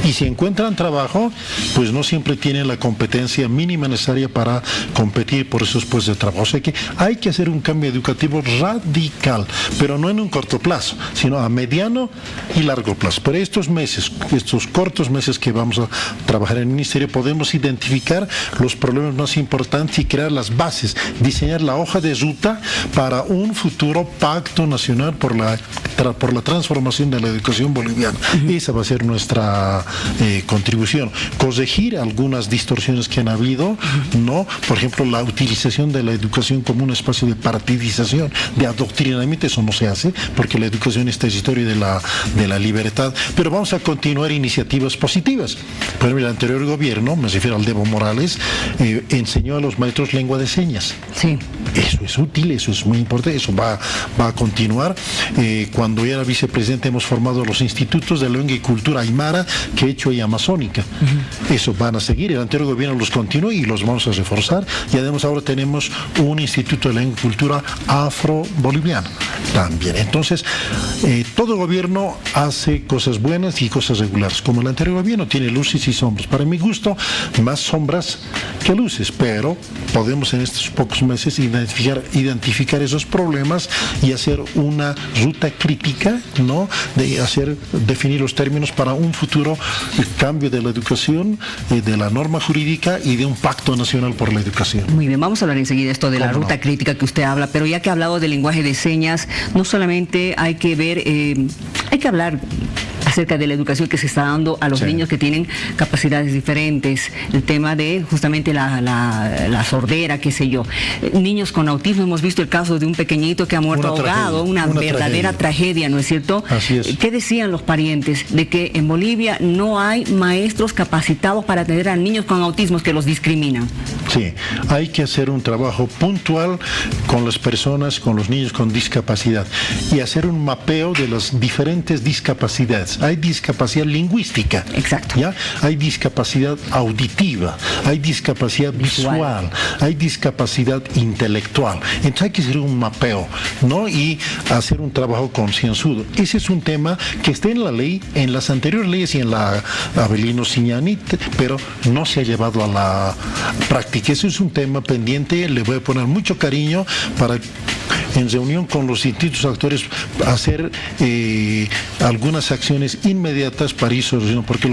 Y si encuentran trabajo, pues no siempre tienen la competencia mínima necesaria para competir por esos puestos de trabajo. O sea que hay que hacer un cambio educativo radical, pero no en un corto plazo, sino a mediano y largo plazo. Pero estos meses, estos cortos meses que vamos a trabajar en el Ministerio, podemos identificar los problemas más importantes y crear las bases, diseñar la hoja de ruta para un futuro pacto nacional por la transformación de la educación boliviana. Esa va a ser nuestra contribución. Corregir algunas distorsiones que han habido, ¿no? Por ejemplo, la utilización de la educación como un espacio de partidización, de adoctrinamiento, eso no se hace, porque la educación es territorio de la libertad. Pero vamos a continuar iniciativas positivas. Por ejemplo, el anterior gobierno, me refiero al de Evo Morales, enseñó a los maestros lengua de señas. Sí. Eso es útil, eso es muy importante, eso va a continuar. Cuando yo era vicepresidente hemos formado los institutos de lengua y cultura aymara, quechua y amazónica. Eso van a seguir, el anterior gobierno los continuó y los vamos a reforzar. Y además ahora tenemos un instituto de lengua y cultura afro-boliviana también. Entonces, todo gobierno hace cosas buenas y cosas regulares. Como el anterior gobierno tiene luces y sombras. Para mi gusto, más sombras que luces, pero podemos en estos pocos meses identificar esos problemas y hacer una ruta crítica, ¿no? Definir los términos para un futuro cambio de la educación, de la norma jurídica y de un pacto nacional por la educación. Muy bien, vamos a hablar enseguida esto de la ruta crítica que usted habla, pero ya que ha hablado del lenguaje de señas, no solamente hay que ver, hay que hablar acerca de la educación que se está dando a los niños que tienen capacidades diferentes, el tema de justamente la sordera, qué sé yo. Niños con autismo, hemos visto el caso de un pequeñito que ha muerto ahogado, una verdadera tragedia, ¿no es cierto? Así es. ¿Qué decían los parientes? De que en Bolivia no hay maestros capacitados para atender a niños con autismo, que los discriminan. Sí, hay que hacer un trabajo puntual con las personas, con los niños con discapacidad y hacer un mapeo de las diferentes discapacidades. Hay discapacidad lingüística. Exacto. ¿Ya? Hay discapacidad auditiva, hay discapacidad visual, hay discapacidad intelectual. Entonces hay que hacer un mapeo, ¿no? Y hacer un trabajo concienzudo. Ese es un tema que está en la ley, en las anteriores leyes y en la Avelino Signani, pero no se ha llevado a la práctica. Ese es un tema pendiente, le voy a poner mucho cariño para, en reunión con los distintos actores, hacer algunas acciones inmediatas para eso, porque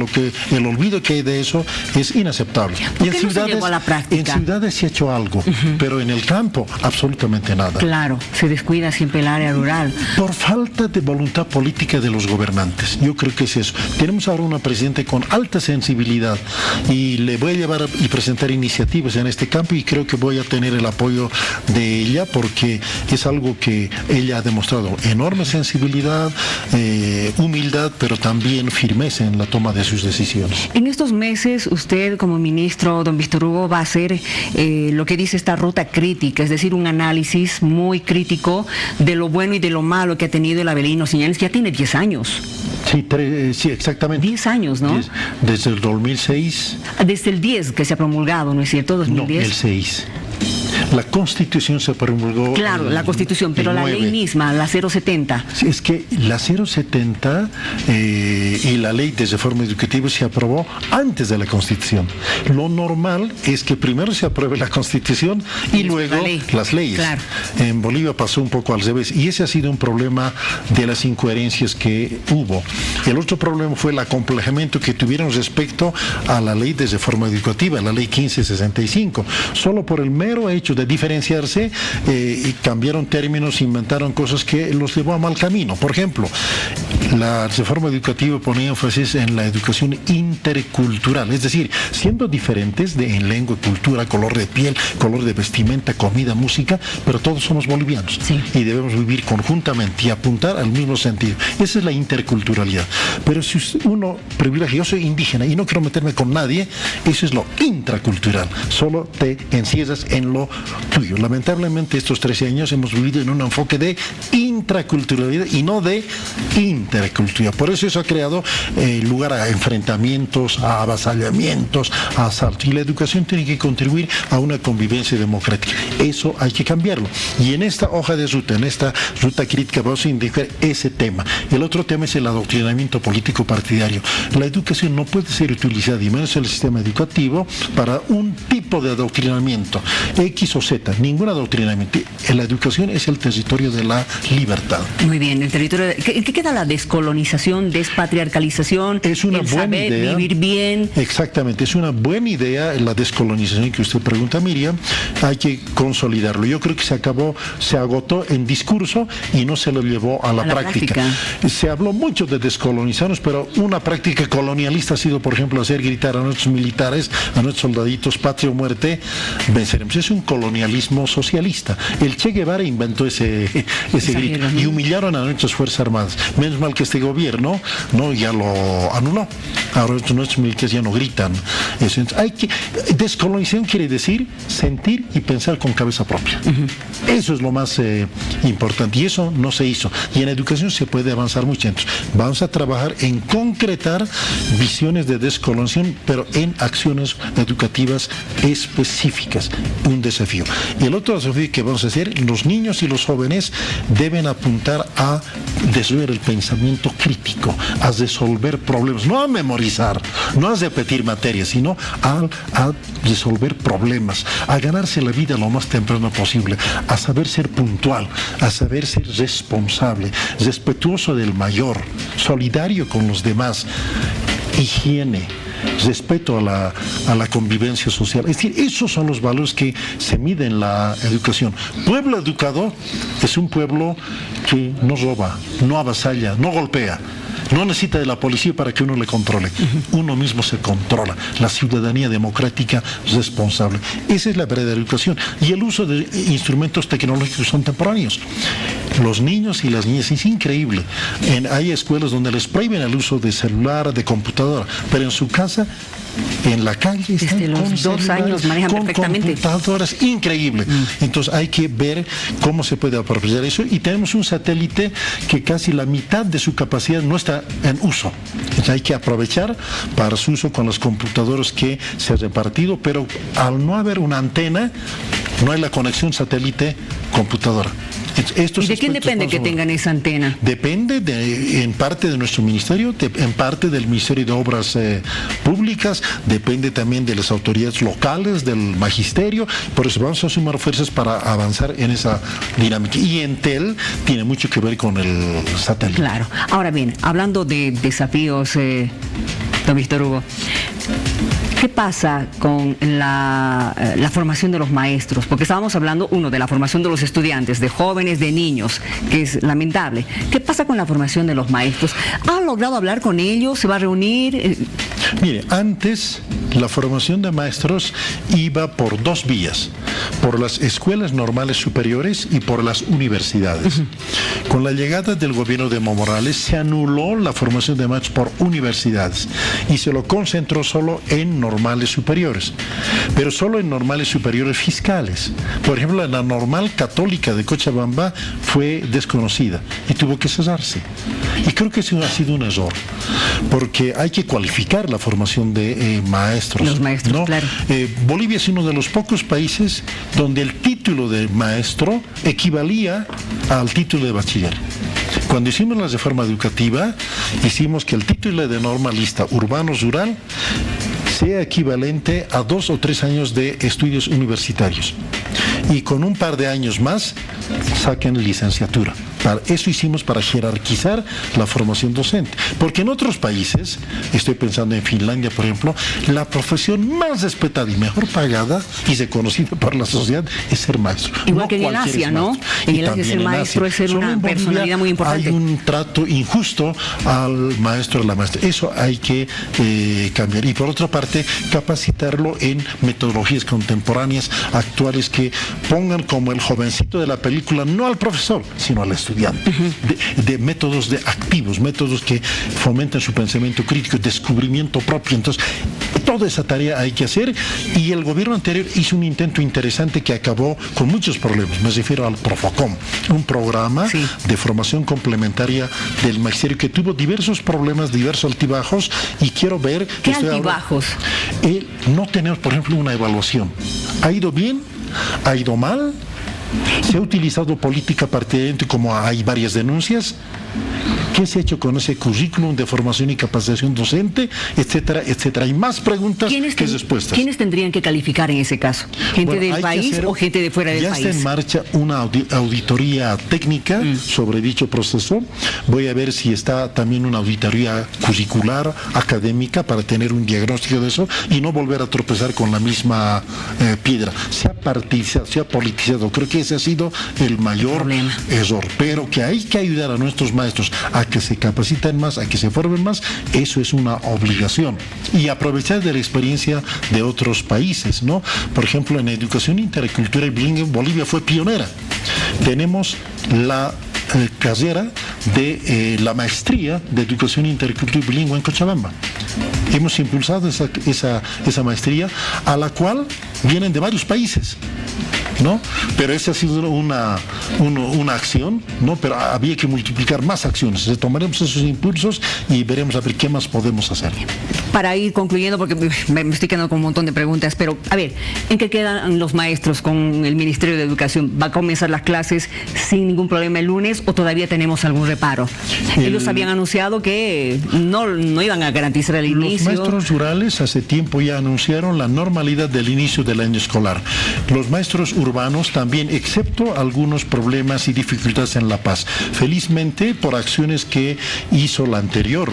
el olvido que hay de eso es inaceptable. ¿Por qué no se llegó a la práctica? En ciudades se ha hecho algo, pero en el campo absolutamente nada. Claro, se descuida siempre el área rural. Por falta de voluntad política de los gobernantes. Yo creo que es eso. Tenemos ahora una presidenta con alta sensibilidad y le voy a llevar y presentar iniciativas en este campo y creo que voy a tener el apoyo de ella porque es algo que ella ha demostrado enorme sensibilidad, humildad, pero también firmeza en la toma de sus decisiones. En estos meses, usted como ministro, don Víctor Hugo, va a hacer lo que dice esta ruta crítica, es decir, un análisis muy crítico de lo bueno y de lo malo que ha tenido el Avelino Signani, que ya tiene 10 años. Sí, exactamente. 10 años, ¿no? Desde el 2006. Desde el 10 que se ha promulgado, ¿no es cierto? 2010. No, el 6. La Constitución se promulgó. Claro, la Constitución, pero la ley misma, la 070. Sí, es que la 070 y la ley de reforma educativa se aprobó antes de la Constitución. Lo normal es que primero se apruebe la Constitución y luego las leyes. Claro. En Bolivia pasó un poco al revés y ese ha sido un problema de las incoherencias que hubo. El otro problema fue el acomplejamiento que tuvieron respecto a la ley de reforma educativa, la ley 1565. Solo por el mero hecho de diferenciarse y cambiaron términos, inventaron cosas que los llevó a mal camino. Por ejemplo, la reforma educativa ponía énfasis en la educación intercultural, es decir, siendo diferentes en lengua, cultura, color de piel, color de vestimenta, comida, música, pero todos somos bolivianos y debemos vivir conjuntamente y apuntar al mismo sentido. Esa es la interculturalidad. Pero si uno privilegia, yo soy indígena y no quiero meterme con nadie, eso es lo intracultural. Solo te encierras en lo tuyo. Lamentablemente estos 13 años hemos vivido en un enfoque de intraculturalidad y no de interculturalidad. Por eso ha creado lugar a enfrentamientos, a avasallamientos, a asaltos. Y la educación tiene que contribuir a una convivencia democrática. Eso hay que cambiarlo. Y en esta hoja de ruta, en esta ruta crítica, vamos a indicar ese tema. El otro tema es el adoctrinamiento político partidario. La educación no puede ser utilizada, y menos el sistema educativo, para un tipo de adoctrinamiento, X o Z, ningún adoctrinamiento. La educación es el territorio de la libertad. Muy bien, el territorio. ¿Qué queda la descolonización, despatriarcalización? Es una buena idea. Vivir bien. Exactamente, es una buena idea la descolonización que usted pregunta, Miriam. Hay que consolidarlo. Yo creo que se agotó en discurso y no se lo llevó a la práctica. Se habló mucho de descolonizarnos, pero una práctica colonialista ha sido, por ejemplo, hacer gritar a nuestros militares, a nuestros soldaditos, patria o muerte, venceremos. Es un colonialismo socialista. El Che Guevara inventó ese grito y humillaron a nuestras Fuerzas Armadas. Menos mal que este gobierno ya lo anuló. Ahora nuestros militares ya no gritan. Descolonización quiere decir sentir y pensar con cabeza propia. Eso es lo más importante, y eso no se hizo. Y en educación se puede avanzar mucho. Entonces, vamos a trabajar en concretar visiones de descolonización, pero en acciones educativas específicas. Un desafío. Y el otro desafío que vamos a hacer, los niños y los jóvenes deben apuntar a desarrollar el pensamiento crítico, a resolver problemas, no a memorizar, no a repetir materias, sino a resolver problemas, a ganarse la vida lo más temprano posible, a saber ser puntual, a saber ser responsable, respetuoso del mayor, solidario con los demás, higiene, respeto a la convivencia social. Es decir, esos son los valores que se miden en la educación. Pueblo educado es un pueblo que no roba, no avasalla, no golpea. No necesita de la policía para que uno le controle. Uno mismo se controla. La ciudadanía democrática responsable. Esa es la verdadera educación. Y el uso de instrumentos tecnológicos contemporáneos. Los niños y las niñas, es increíble. Hay escuelas donde les prohíben el uso de celular, de computadora, pero en su casa, en la calle, están desde los 2 años manejan perfectamente. Computadoras, increíble. Entonces hay que ver cómo se puede aprovechar eso, y tenemos un satélite que casi la mitad de su capacidad no está en uso. Entonces hay que aprovechar para su uso con las computadoras que se ha repartido, pero al no haber una antena, no hay la conexión satélite-computadora. ¿Y de quién depende que tengan esa antena? Depende en parte de nuestro ministerio, en parte del Ministerio de Obras Públicas, depende también de las autoridades locales, del magisterio. Por eso vamos a sumar fuerzas para avanzar en esa dinámica. Y Entel tiene mucho que ver con el satélite. Claro. Ahora bien, hablando de desafíos, don Víctor Hugo, ¿qué pasa con la formación de los maestros? Porque estábamos hablando, de la formación de los estudiantes, de jóvenes, de niños, que es lamentable. ¿Qué pasa con la formación de los maestros? ¿Ha logrado hablar con ellos? ¿Se va a reunir? Mire, antes la formación de maestros iba por 2 vías, por las escuelas normales superiores y por las universidades. Con la llegada del gobierno de Evo Morales se anuló la formación de maestros por universidades y se lo concentró solo en normales superiores, pero solo en normales superiores fiscales. Por ejemplo, la normal católica de Cochabamba fue desconocida y tuvo que cerrarse. Y creo que eso ha sido un error, porque hay que cualificar la formación de maestros. Los maestros, ¿no? Claro. Bolivia es uno de los pocos países donde el título de maestro equivalía al título de bachiller. Cuando hicimos la reforma educativa, hicimos que el título de normalista urbano-rural sea equivalente a 2 o 3 años de estudios universitarios. Y con un par de años más, saquen licenciatura. Eso hicimos para jerarquizar la formación docente. Porque en otros países, estoy pensando en Finlandia, por ejemplo, la profesión más respetada y mejor pagada y reconocida por la sociedad es ser maestro. Igual que en el Asia, ¿no? En el Asia ser maestro es ser una personalidad muy importante. Hay un trato injusto al maestro o la maestra. Eso hay que cambiar. Y por otra parte, capacitarlo en metodologías contemporáneas, actuales, que pongan como el jovencito de la película, no al profesor, sino al estudiante. estudiante, de métodos activos, métodos que fomentan su pensamiento crítico, descubrimiento propio. Entonces, toda esa tarea hay que hacer, y el gobierno anterior hizo un intento interesante que acabó con muchos problemas. Me refiero al Profocom, un programa de formación complementaria del magisterio que tuvo diversos problemas, diversos altibajos, y quiero ver... ¿Qué altibajos? No tenemos, por ejemplo, una evaluación. ¿Ha ido bien? ¿Ha ido mal? ¿Se ha utilizado política partidaria como hay varias denuncias? ¿Qué se ha hecho con ese currículum de formación y capacitación docente? Etcétera, etcétera. Hay más preguntas que respuestas. ¿Quiénes tendrían que calificar en ese caso? ¿Gente del país o gente de fuera del país? Ya está en marcha una auditoría técnica sobre dicho proceso. Voy a ver si está también una auditoría curricular, académica, para tener un diagnóstico de eso y no volver a tropezar con la misma piedra. Se ha partidizado, se ha politizado. Creo que ese ha sido el mayor error. Pero que hay que ayudar a nuestros maestros a que se capaciten más, a que se formen más, eso es una obligación. Y aprovechar de la experiencia de otros países, ¿no? Por ejemplo, en educación intercultural y bilingüe, Bolivia fue pionera. Tenemos la carrera de la maestría de educación intercultural y bilingüe en Cochabamba. Hemos impulsado esa maestría, a la cual vienen de varios países, ¿no? Pero esa ha sido una acción, ¿no? Pero había que multiplicar más acciones. Tomaremos esos impulsos y veremos a ver qué más podemos hacer. Para ir concluyendo, porque me estoy quedando con un montón de preguntas, pero a ver, ¿en qué quedan los maestros con el Ministerio de Educación? ¿Va a comenzar las clases sin ningún problema el lunes o todavía tenemos algún reparo? Ellos habían anunciado que no iban a garantizar el inicio. Los maestros rurales hace tiempo ya anunciaron la normalidad del inicio del año escolar. Los maestros urbanos también, excepto algunos problemas y dificultades en La Paz. Felizmente, por acciones que hizo la anterior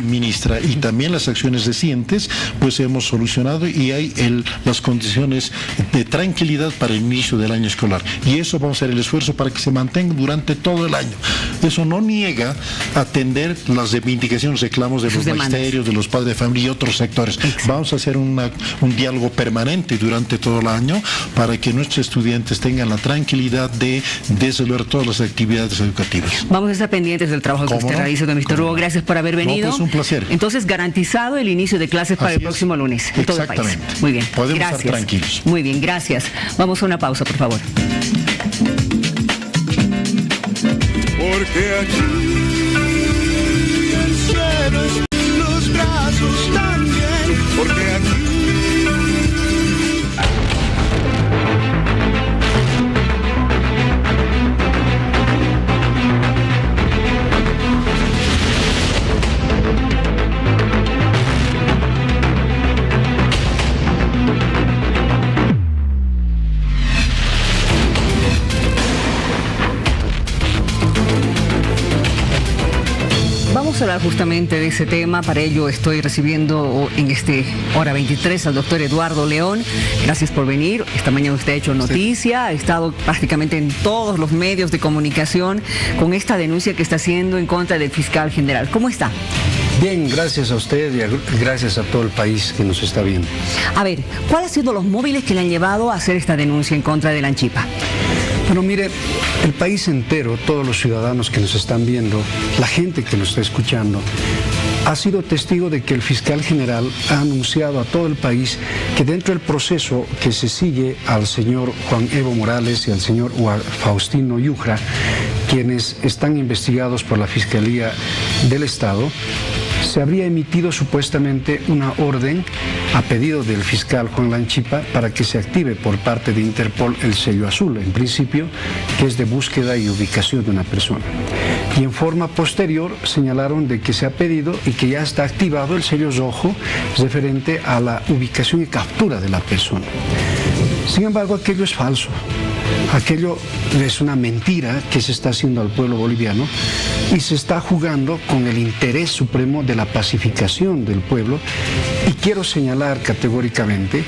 ministra y también las acciones recientes, pues hemos solucionado y hay las condiciones de tranquilidad para el inicio del año escolar. Y eso vamos a hacer el esfuerzo para que se mantenga durante todo el año. Eso no niega atender las reivindicaciones, reclamos de los magisterios, de los padres de familia y otros sectores. Vamos a hacer un diálogo permanente durante todo el año para que nuestros estudiantes tengan la tranquilidad de desarrollar todas las actividades educativas. Vamos a estar pendientes del trabajo que usted realiza, don Mr. Hugo. Gracias por haber venido. No, pues un placer. Entonces, garantizado el inicio de clases para el próximo lunes en todo el país. Muy bien. Podemos estar tranquilos. Muy bien, gracias. Vamos a una pausa, por favor. Porque aquí el cielo es los brazos también, porque aquí Vamos a hablar justamente de ese tema. Para ello estoy recibiendo en este hora 23 al doctor Eduardo León. Gracias por venir. Esta mañana usted ha hecho noticia, ha estado prácticamente en todos los medios de comunicación con esta denuncia que está haciendo en contra del fiscal general. ¿Cómo está? Bien, gracias a usted y gracias a todo el país que nos está viendo. A ver, ¿cuáles han sido los móviles que le han llevado a hacer esta denuncia en contra de la Anchipa? Bueno, mire, el país entero, todos los ciudadanos que nos están viendo, la gente que nos está escuchando, ha sido testigo de que el fiscal general ha anunciado a todo el país que dentro del proceso que se sigue al señor Juan Evo Morales y al señor Faustino Yujra, quienes están investigados por la Fiscalía del Estado, se habría emitido supuestamente una orden a pedido del fiscal Juan Lanchipa para que se active por parte de Interpol el sello azul, en principio, que es de búsqueda y ubicación de una persona. Y en forma posterior señalaron de que se ha pedido y que ya está activado el sello rojo referente a la ubicación y captura de la persona. Sin embargo, aquello es falso. Aquello es una mentira que se está haciendo al pueblo boliviano y se está jugando con el interés supremo de la pacificación del pueblo. Y quiero señalar categóricamente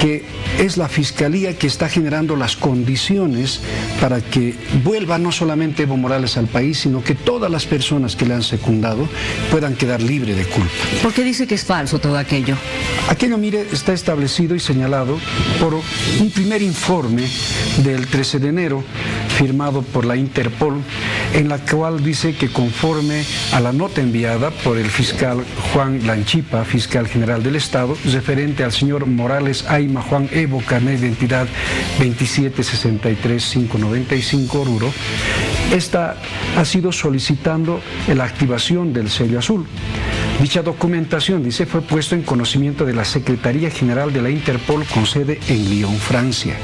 que es la Fiscalía que está generando las condiciones para que vuelva no solamente Evo Morales al país, sino que todas las personas que le han secundado puedan quedar libres de culpa. ¿Por qué dice que es falso todo aquello? Aquello, mire, está establecido y señalado por un primer informe del 13 de enero firmado por la Interpol, en la cual dice que conforme a la nota enviada por el fiscal Juan Lanchipa, fiscal general del Estado, referente al señor Morales Ayma Juan Evo, carnet de identidad 2763595 Oruro, esta ha sido solicitando la activación del sello azul. Dicha documentación, dice, fue puesto en conocimiento de la Secretaría General de la Interpol con sede en Lyon, Francia.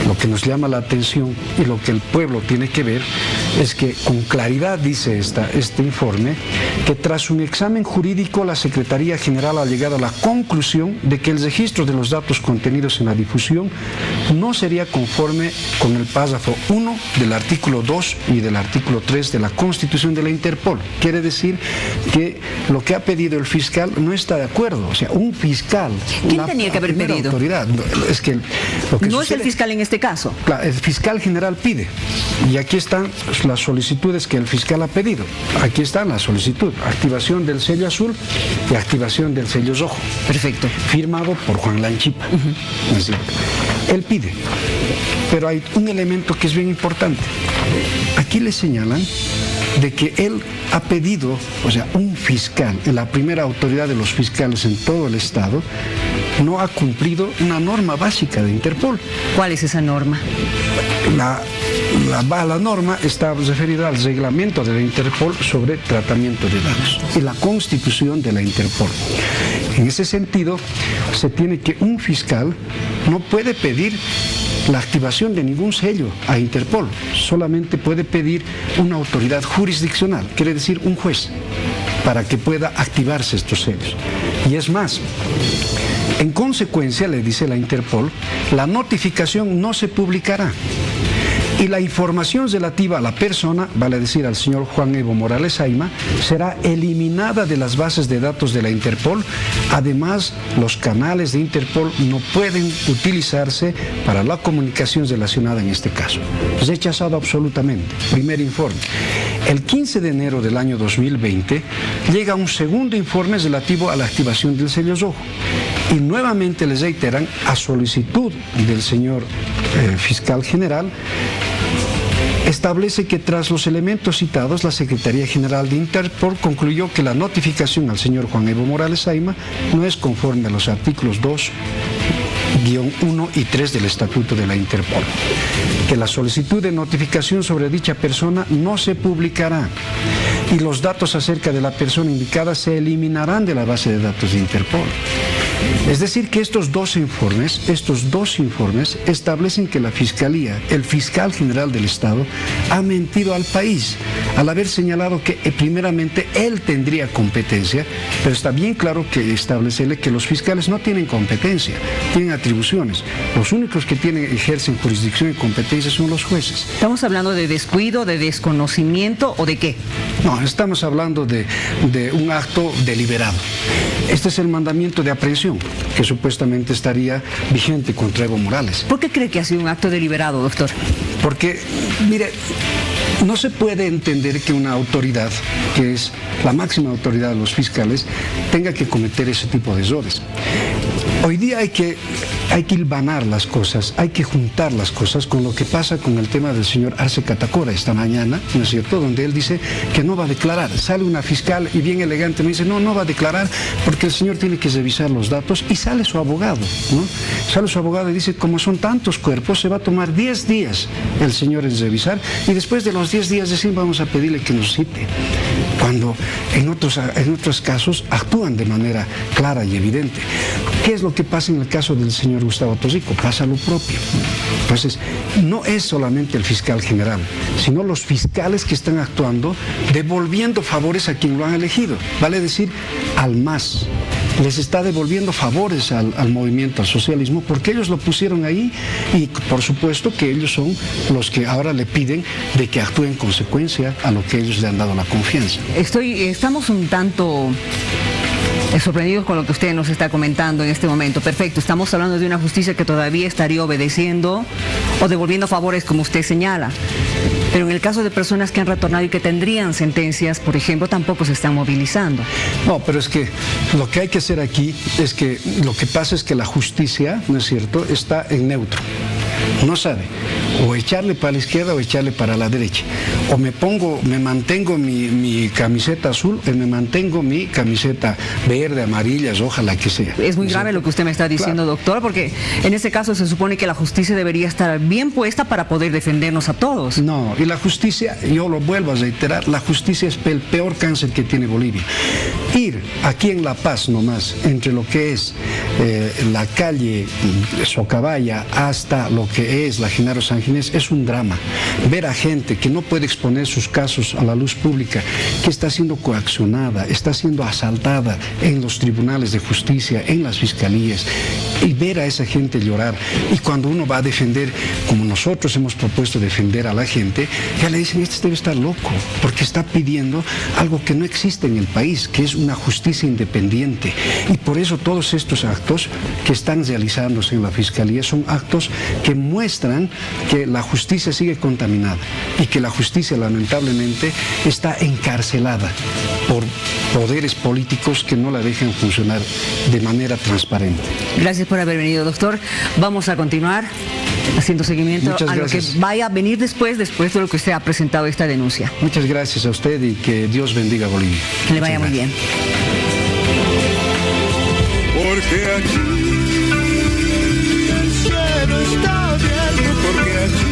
Lo que nos llama la atención y lo que el pueblo tiene que ver es que con claridad dice este informe que tras un examen jurídico la Secretaría General ha llegado a la conclusión de que el registro de los datos contenidos en la difusión no sería conforme con el párrafo 1 del artículo 2 y del artículo 3 de la Constitución de la Interpol. Quiere decir que lo que ha pedido el fiscal no está de acuerdo. O sea, un fiscal... ¿Quién tenía que haber pedido? Autoridad. Es que lo que no sucede, es el fiscal en este caso. Claro, el fiscal general pide. Y aquí están las solicitudes que el fiscal ha pedido. Aquí están las solicitudes. Activación del sello azul y activación del sello rojo. Perfecto. Firmado por Juan Lanchipa. Es decir, él pide. Pero hay un elemento que es bien importante. Aquí le señalan de que él ha pedido, o sea, un fiscal, la primera autoridad de los fiscales en todo el Estado, no ha cumplido una norma básica de Interpol. ¿Cuál es esa norma? La norma está referida al reglamento de la Interpol sobre tratamiento de datos y la constitución de la Interpol. En ese sentido, se tiene que un fiscal no puede pedir la activación de ningún sello a Interpol, solamente puede pedir una autoridad jurisdiccional, quiere decir un juez, para que pueda activarse estos sellos. Y es más, en consecuencia, le dice la Interpol, la notificación no se publicará. Y la información relativa a la persona, vale decir al señor Juan Evo Morales Ayma, será eliminada de las bases de datos de la Interpol. Además, los canales de Interpol no pueden utilizarse para la comunicación relacionada en este caso. Rechazado absolutamente. Primer informe. El 15 de enero del año 2020 llega un segundo informe relativo a la activación del sello rojo. Y nuevamente les reiteran, a solicitud del señor fiscal general, establece que tras los elementos citados, la Secretaría General de Interpol concluyó que la notificación al señor Juan Evo Morales Ayma no es conforme a los artículos 2-1 y 3 del Estatuto de la Interpol, que la solicitud de notificación sobre dicha persona no se publicará y los datos acerca de la persona indicada se eliminarán de la base de datos de Interpol. Es decir, que estos dos informes establecen que la Fiscalía, el fiscal general del Estado, ha mentido al país al haber señalado que primeramente él tendría competencia, pero está bien claro que establecerle que los fiscales no tienen competencia, tienen atribuciones. Los únicos que ejercen jurisdicción y competencia son los jueces. ¿Estamos hablando de descuido, de desconocimiento o de qué? No, estamos hablando de un acto deliberado. Este es el mandamiento de aprehensión que supuestamente estaría vigente contra Evo Morales. ¿Por qué cree que ha sido un acto deliberado, doctor? Porque, mire, no se puede entender que una autoridad, que es la máxima autoridad de los fiscales, tenga que cometer ese tipo de errores. Hoy día hay que hilvanar las cosas, hay que juntar las cosas con lo que pasa con el tema del señor Arce Catacora esta mañana, ¿no es cierto?, donde él dice que no va a declarar. Sale una fiscal y bien elegante me dice, no va a declarar porque el señor tiene que revisar los datos, y sale su abogado, ¿no? Sale su abogado y dice, como son tantos cuerpos, se va a tomar 10 días el señor en revisar, y después de los 10 días recién vamos a pedirle que nos cite. Cuando en otros casos actúan de manera clara y evidente. ¿Qué es lo que pasa en el caso del señor Gustavo Tosico? Pasa lo propio. Entonces, no es solamente el fiscal general, sino los fiscales que están actuando devolviendo favores a quien lo han elegido. Vale decir, al MAS. Les está devolviendo favores al movimiento, al socialismo, porque ellos lo pusieron ahí, y por supuesto que ellos son los que ahora le piden de que actúe en consecuencia a lo que ellos le han dado la confianza. Estamos un tanto sorprendidos con lo que usted nos está comentando en este momento. Perfecto, estamos hablando de una justicia que todavía estaría obedeciendo o devolviendo favores, como usted señala. Pero en el caso de personas que han retornado y que tendrían sentencias, por ejemplo, tampoco se están movilizando. No, pero es que lo que hay que hacer aquí es que lo que pasa es que la justicia, ¿no es cierto?, está en neutro. no sabe o echarle para la izquierda o echarle para la derecha. O me mantengo mi camiseta azul o me mantengo mi camiseta verde, amarilla, roja, la que sea. Es muy grave lo que usted me está diciendo, doctor, porque en ese caso se supone que la justicia debería estar bien puesta para poder defendernos a todos. No, y la justicia, yo lo vuelvo a reiterar, la justicia es el peor cáncer que tiene Bolivia. Ir aquí en La Paz nomás, entre lo que es la calle Socabaya hasta lo que es la Genaro San Ginés, es un drama. Ver a gente que no puede exponer sus casos a la luz pública, que está siendo coaccionada, está siendo asaltada en los tribunales de justicia, en las fiscalías, y ver a esa gente llorar. Y cuando uno va a defender, como nosotros hemos propuesto defender a la gente, ya le dicen, este debe estar loco, porque está pidiendo algo que no existe en el país, que es una justicia independiente. Y por eso todos estos actos que están realizándose en la Fiscalía son actos que muestran que la justicia sigue contaminada y que la justicia lamentablemente está encarcelada por poderes políticos que no la dejan funcionar de manera transparente. Gracias por haber venido, doctor. Vamos a continuar haciendo seguimiento a lo que vaya a venir después de lo que usted ha presentado esta denuncia. Muchas gracias a usted y que Dios bendiga a Bolivia. Que le vaya muy bien. Porque aquí el cielo está abierto, porque aquí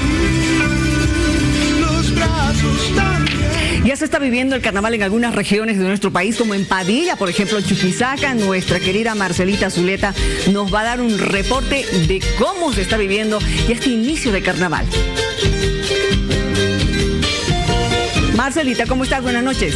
los brazos también. Ya se está viviendo el carnaval en algunas regiones de nuestro país, como en Padilla, por ejemplo, Chuquisaca. Nuestra querida Marcelita Zuleta nos va a dar un reporte de cómo se está viviendo ya este inicio de carnaval. Marcelita, ¿cómo estás? Buenas noches.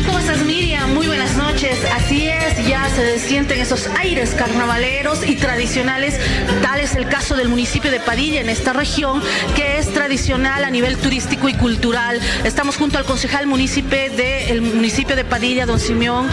¿Cómo estás, Miriam? Muy buenas noches. Así es, ya se sienten esos aires carnavaleros y tradicionales. Tal es el caso del municipio de Padilla, en esta región, que es tradicional a nivel turístico y cultural. Estamos junto al concejal del municipio de Padilla, don Simeón,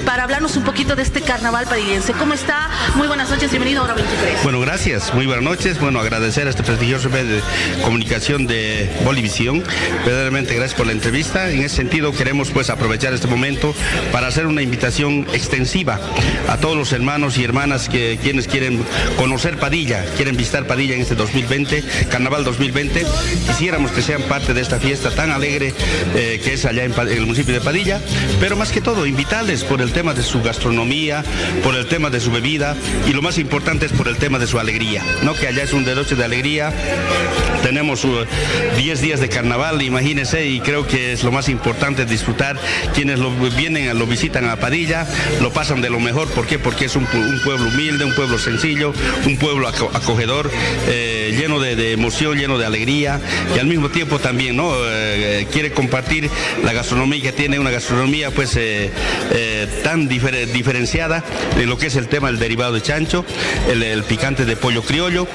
para hablarnos un poquito de este carnaval padillense. ¿Cómo está? Muy buenas noches, bienvenido a Hora 23. Bueno, gracias, muy buenas noches. Bueno, agradecer a este prestigioso medio de comunicación de Bolivisión. Verdaderamente gracias por la entrevista. En ese sentido queremos pues aprovechar este momento para hacer una invitación extensiva a todos los hermanos y hermanas quienes quieren conocer Padilla, quieren visitar Padilla en este 2020, Carnaval 2020. Quisiéramos que sean parte de esta fiesta tan alegre que es allá en el municipio de Padilla, pero más que todo invitarles por el tema de su gastronomía, por el tema de su bebida y lo más importante es por el tema de su alegría, ¿no? Que allá es un derroche de alegría. Tenemos 10 días de carnaval, imagínense, y creo que es lo más importante disfrutar. Quienes lo visitan a Padilla, lo pasan de lo mejor. ¿Por qué? Porque es un pueblo humilde, un pueblo sencillo, un pueblo acogedor, lleno de emoción, lleno de alegría, y al mismo tiempo también, ¿no? Quiere compartir la gastronomía, que tiene una gastronomía pues tan diferenciada de lo que es el tema del derivado de chancho, el picante de pollo criollo,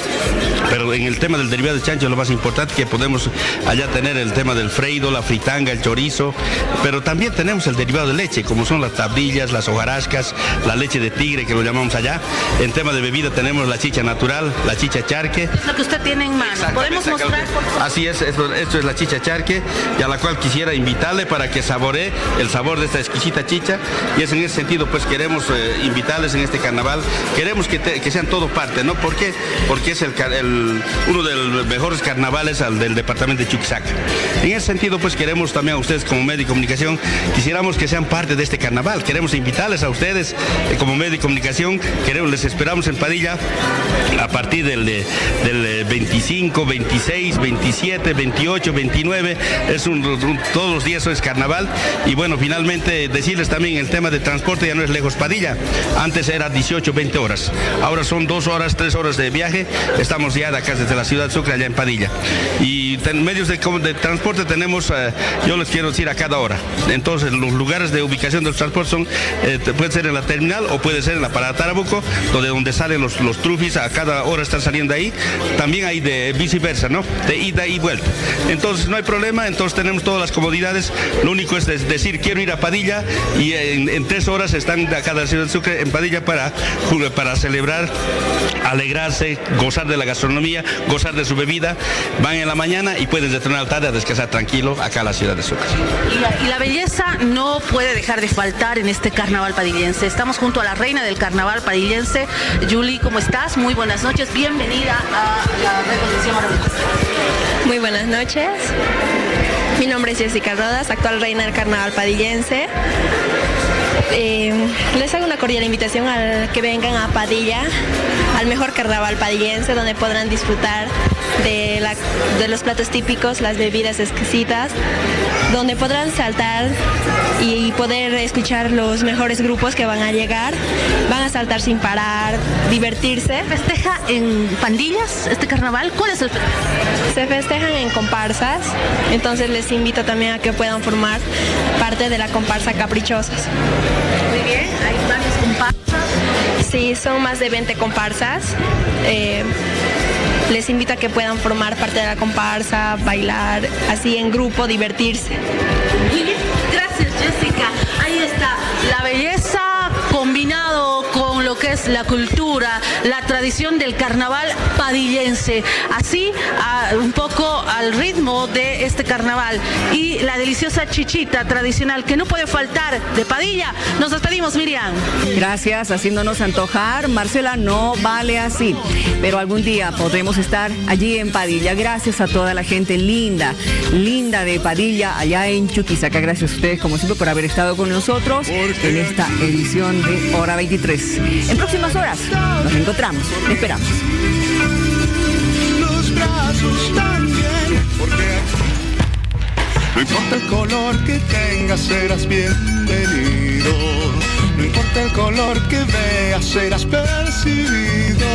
pero en el tema del derivado de chancho lo más importante que podemos allá tener el tema del freido, la fritanga, el chorizo, pero también tenemos el derivado de leche, como son las tablillas, las hojarascas, la leche de tigre que lo llamamos allá. En tema de bebida tenemos la chicha natural, la chicha charque. Lo que usted tiene en mano, ¿podemos mostrar, por favor? Así es, esto es la chicha charque, y a la cual quisiera invitarle para que saboree el sabor de esta exquisita chicha, y es en ese sentido pues queremos invitarles en este carnaval, queremos que sean todo parte, ¿no? ¿Por qué? Porque es uno de los mejores carnavales del departamento de Chuquisaca. En ese sentido pues queremos también a ustedes como medio de comunicación, quisiéramos que sean parte de este carnaval, queremos invitarles a ustedes como medio de comunicación, les esperamos en Padilla a partir del 25, 26, 27, 28, 29, todos los días es carnaval. Y bueno, finalmente decirles también el tema de transporte, ya no es lejos Padilla, antes era 18, 20 horas, ahora son 2 horas, 3 horas de viaje, estamos ya de acá desde la ciudad de Sucre, allá en Padilla. Y medios de transporte tenemos, yo les quiero decir, a cada hora. Entonces los lugares de ubicación de los transportes puede ser en la terminal o puede ser en la parada Tarabuco, donde salen los trufis, a cada hora están saliendo ahí. También hay de viceversa, ¿no? De ida y vuelta. Entonces no hay problema, entonces tenemos todas las comodidades. Lo único es decir, quiero ir a Padilla, y en 3 horas están de acá de la ciudad de Sucre en Padilla para celebrar, alegrarse, gozar de la gastronomía, gozar de su bebida. Van en la mañana y pueden retornar a la tarde a descansar tranquilo acá a la ciudad de Sucre. Y la belleza no puede dejar de faltar en este carnaval padillense. Estamos junto a la reina del carnaval padillense. Julie, ¿cómo estás? Muy buenas noches, bienvenida a la reconciliación maravillosa. Muy buenas noches. Mi nombre es Jessica Rodas, actual reina del carnaval padillense. Les hago una cordial invitación a que vengan a Padilla, al mejor carnaval padillense, donde podrán disfrutar de los platos típicos, las bebidas exquisitas, donde podrán saltar y poder escuchar los mejores grupos que van a llegar. Van a saltar sin parar, divertirse. ¿Festeja en pandillas este carnaval? ¿Cuál es el festejo? Se festejan en comparsas, entonces les invito también a que puedan formar parte de la comparsa Caprichosas. Muy bien, hay varias comparsas. Sí, son más de 20 comparsas. Les invito a que puedan formar parte de la comparsa, bailar, así en grupo, divertirse. Muy bien, gracias Jessica. Ahí está, la belleza combinado con lo que es la cultura, la tradición del carnaval padillense. Así, un poco al ritmo de este carnaval. Y la deliciosa chichita tradicional que no puede faltar de Padilla. Nos despedimos, Miriam. Gracias, haciéndonos antojar. Marcela, no vale así. Pero algún día podremos estar allí en Padilla. Gracias a toda la gente linda de Padilla, allá en Chuquisaca. Gracias a ustedes, como siempre, por haber estado con nosotros en esta edición de Hora 23. En próximas horas nos encontramos. Te esperamos. Los brazos también, porque no importa el color que tengas, serás bienvenido. No importa el color que veas, serás percibido.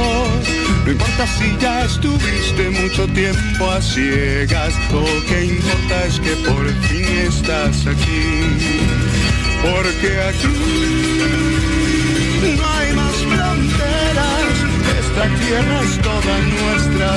No importa si ya estuviste mucho tiempo a ciegas. Lo que importa es que por fin estás aquí. Porque aquí no hay más fronteras. Esta tierra es toda nuestra.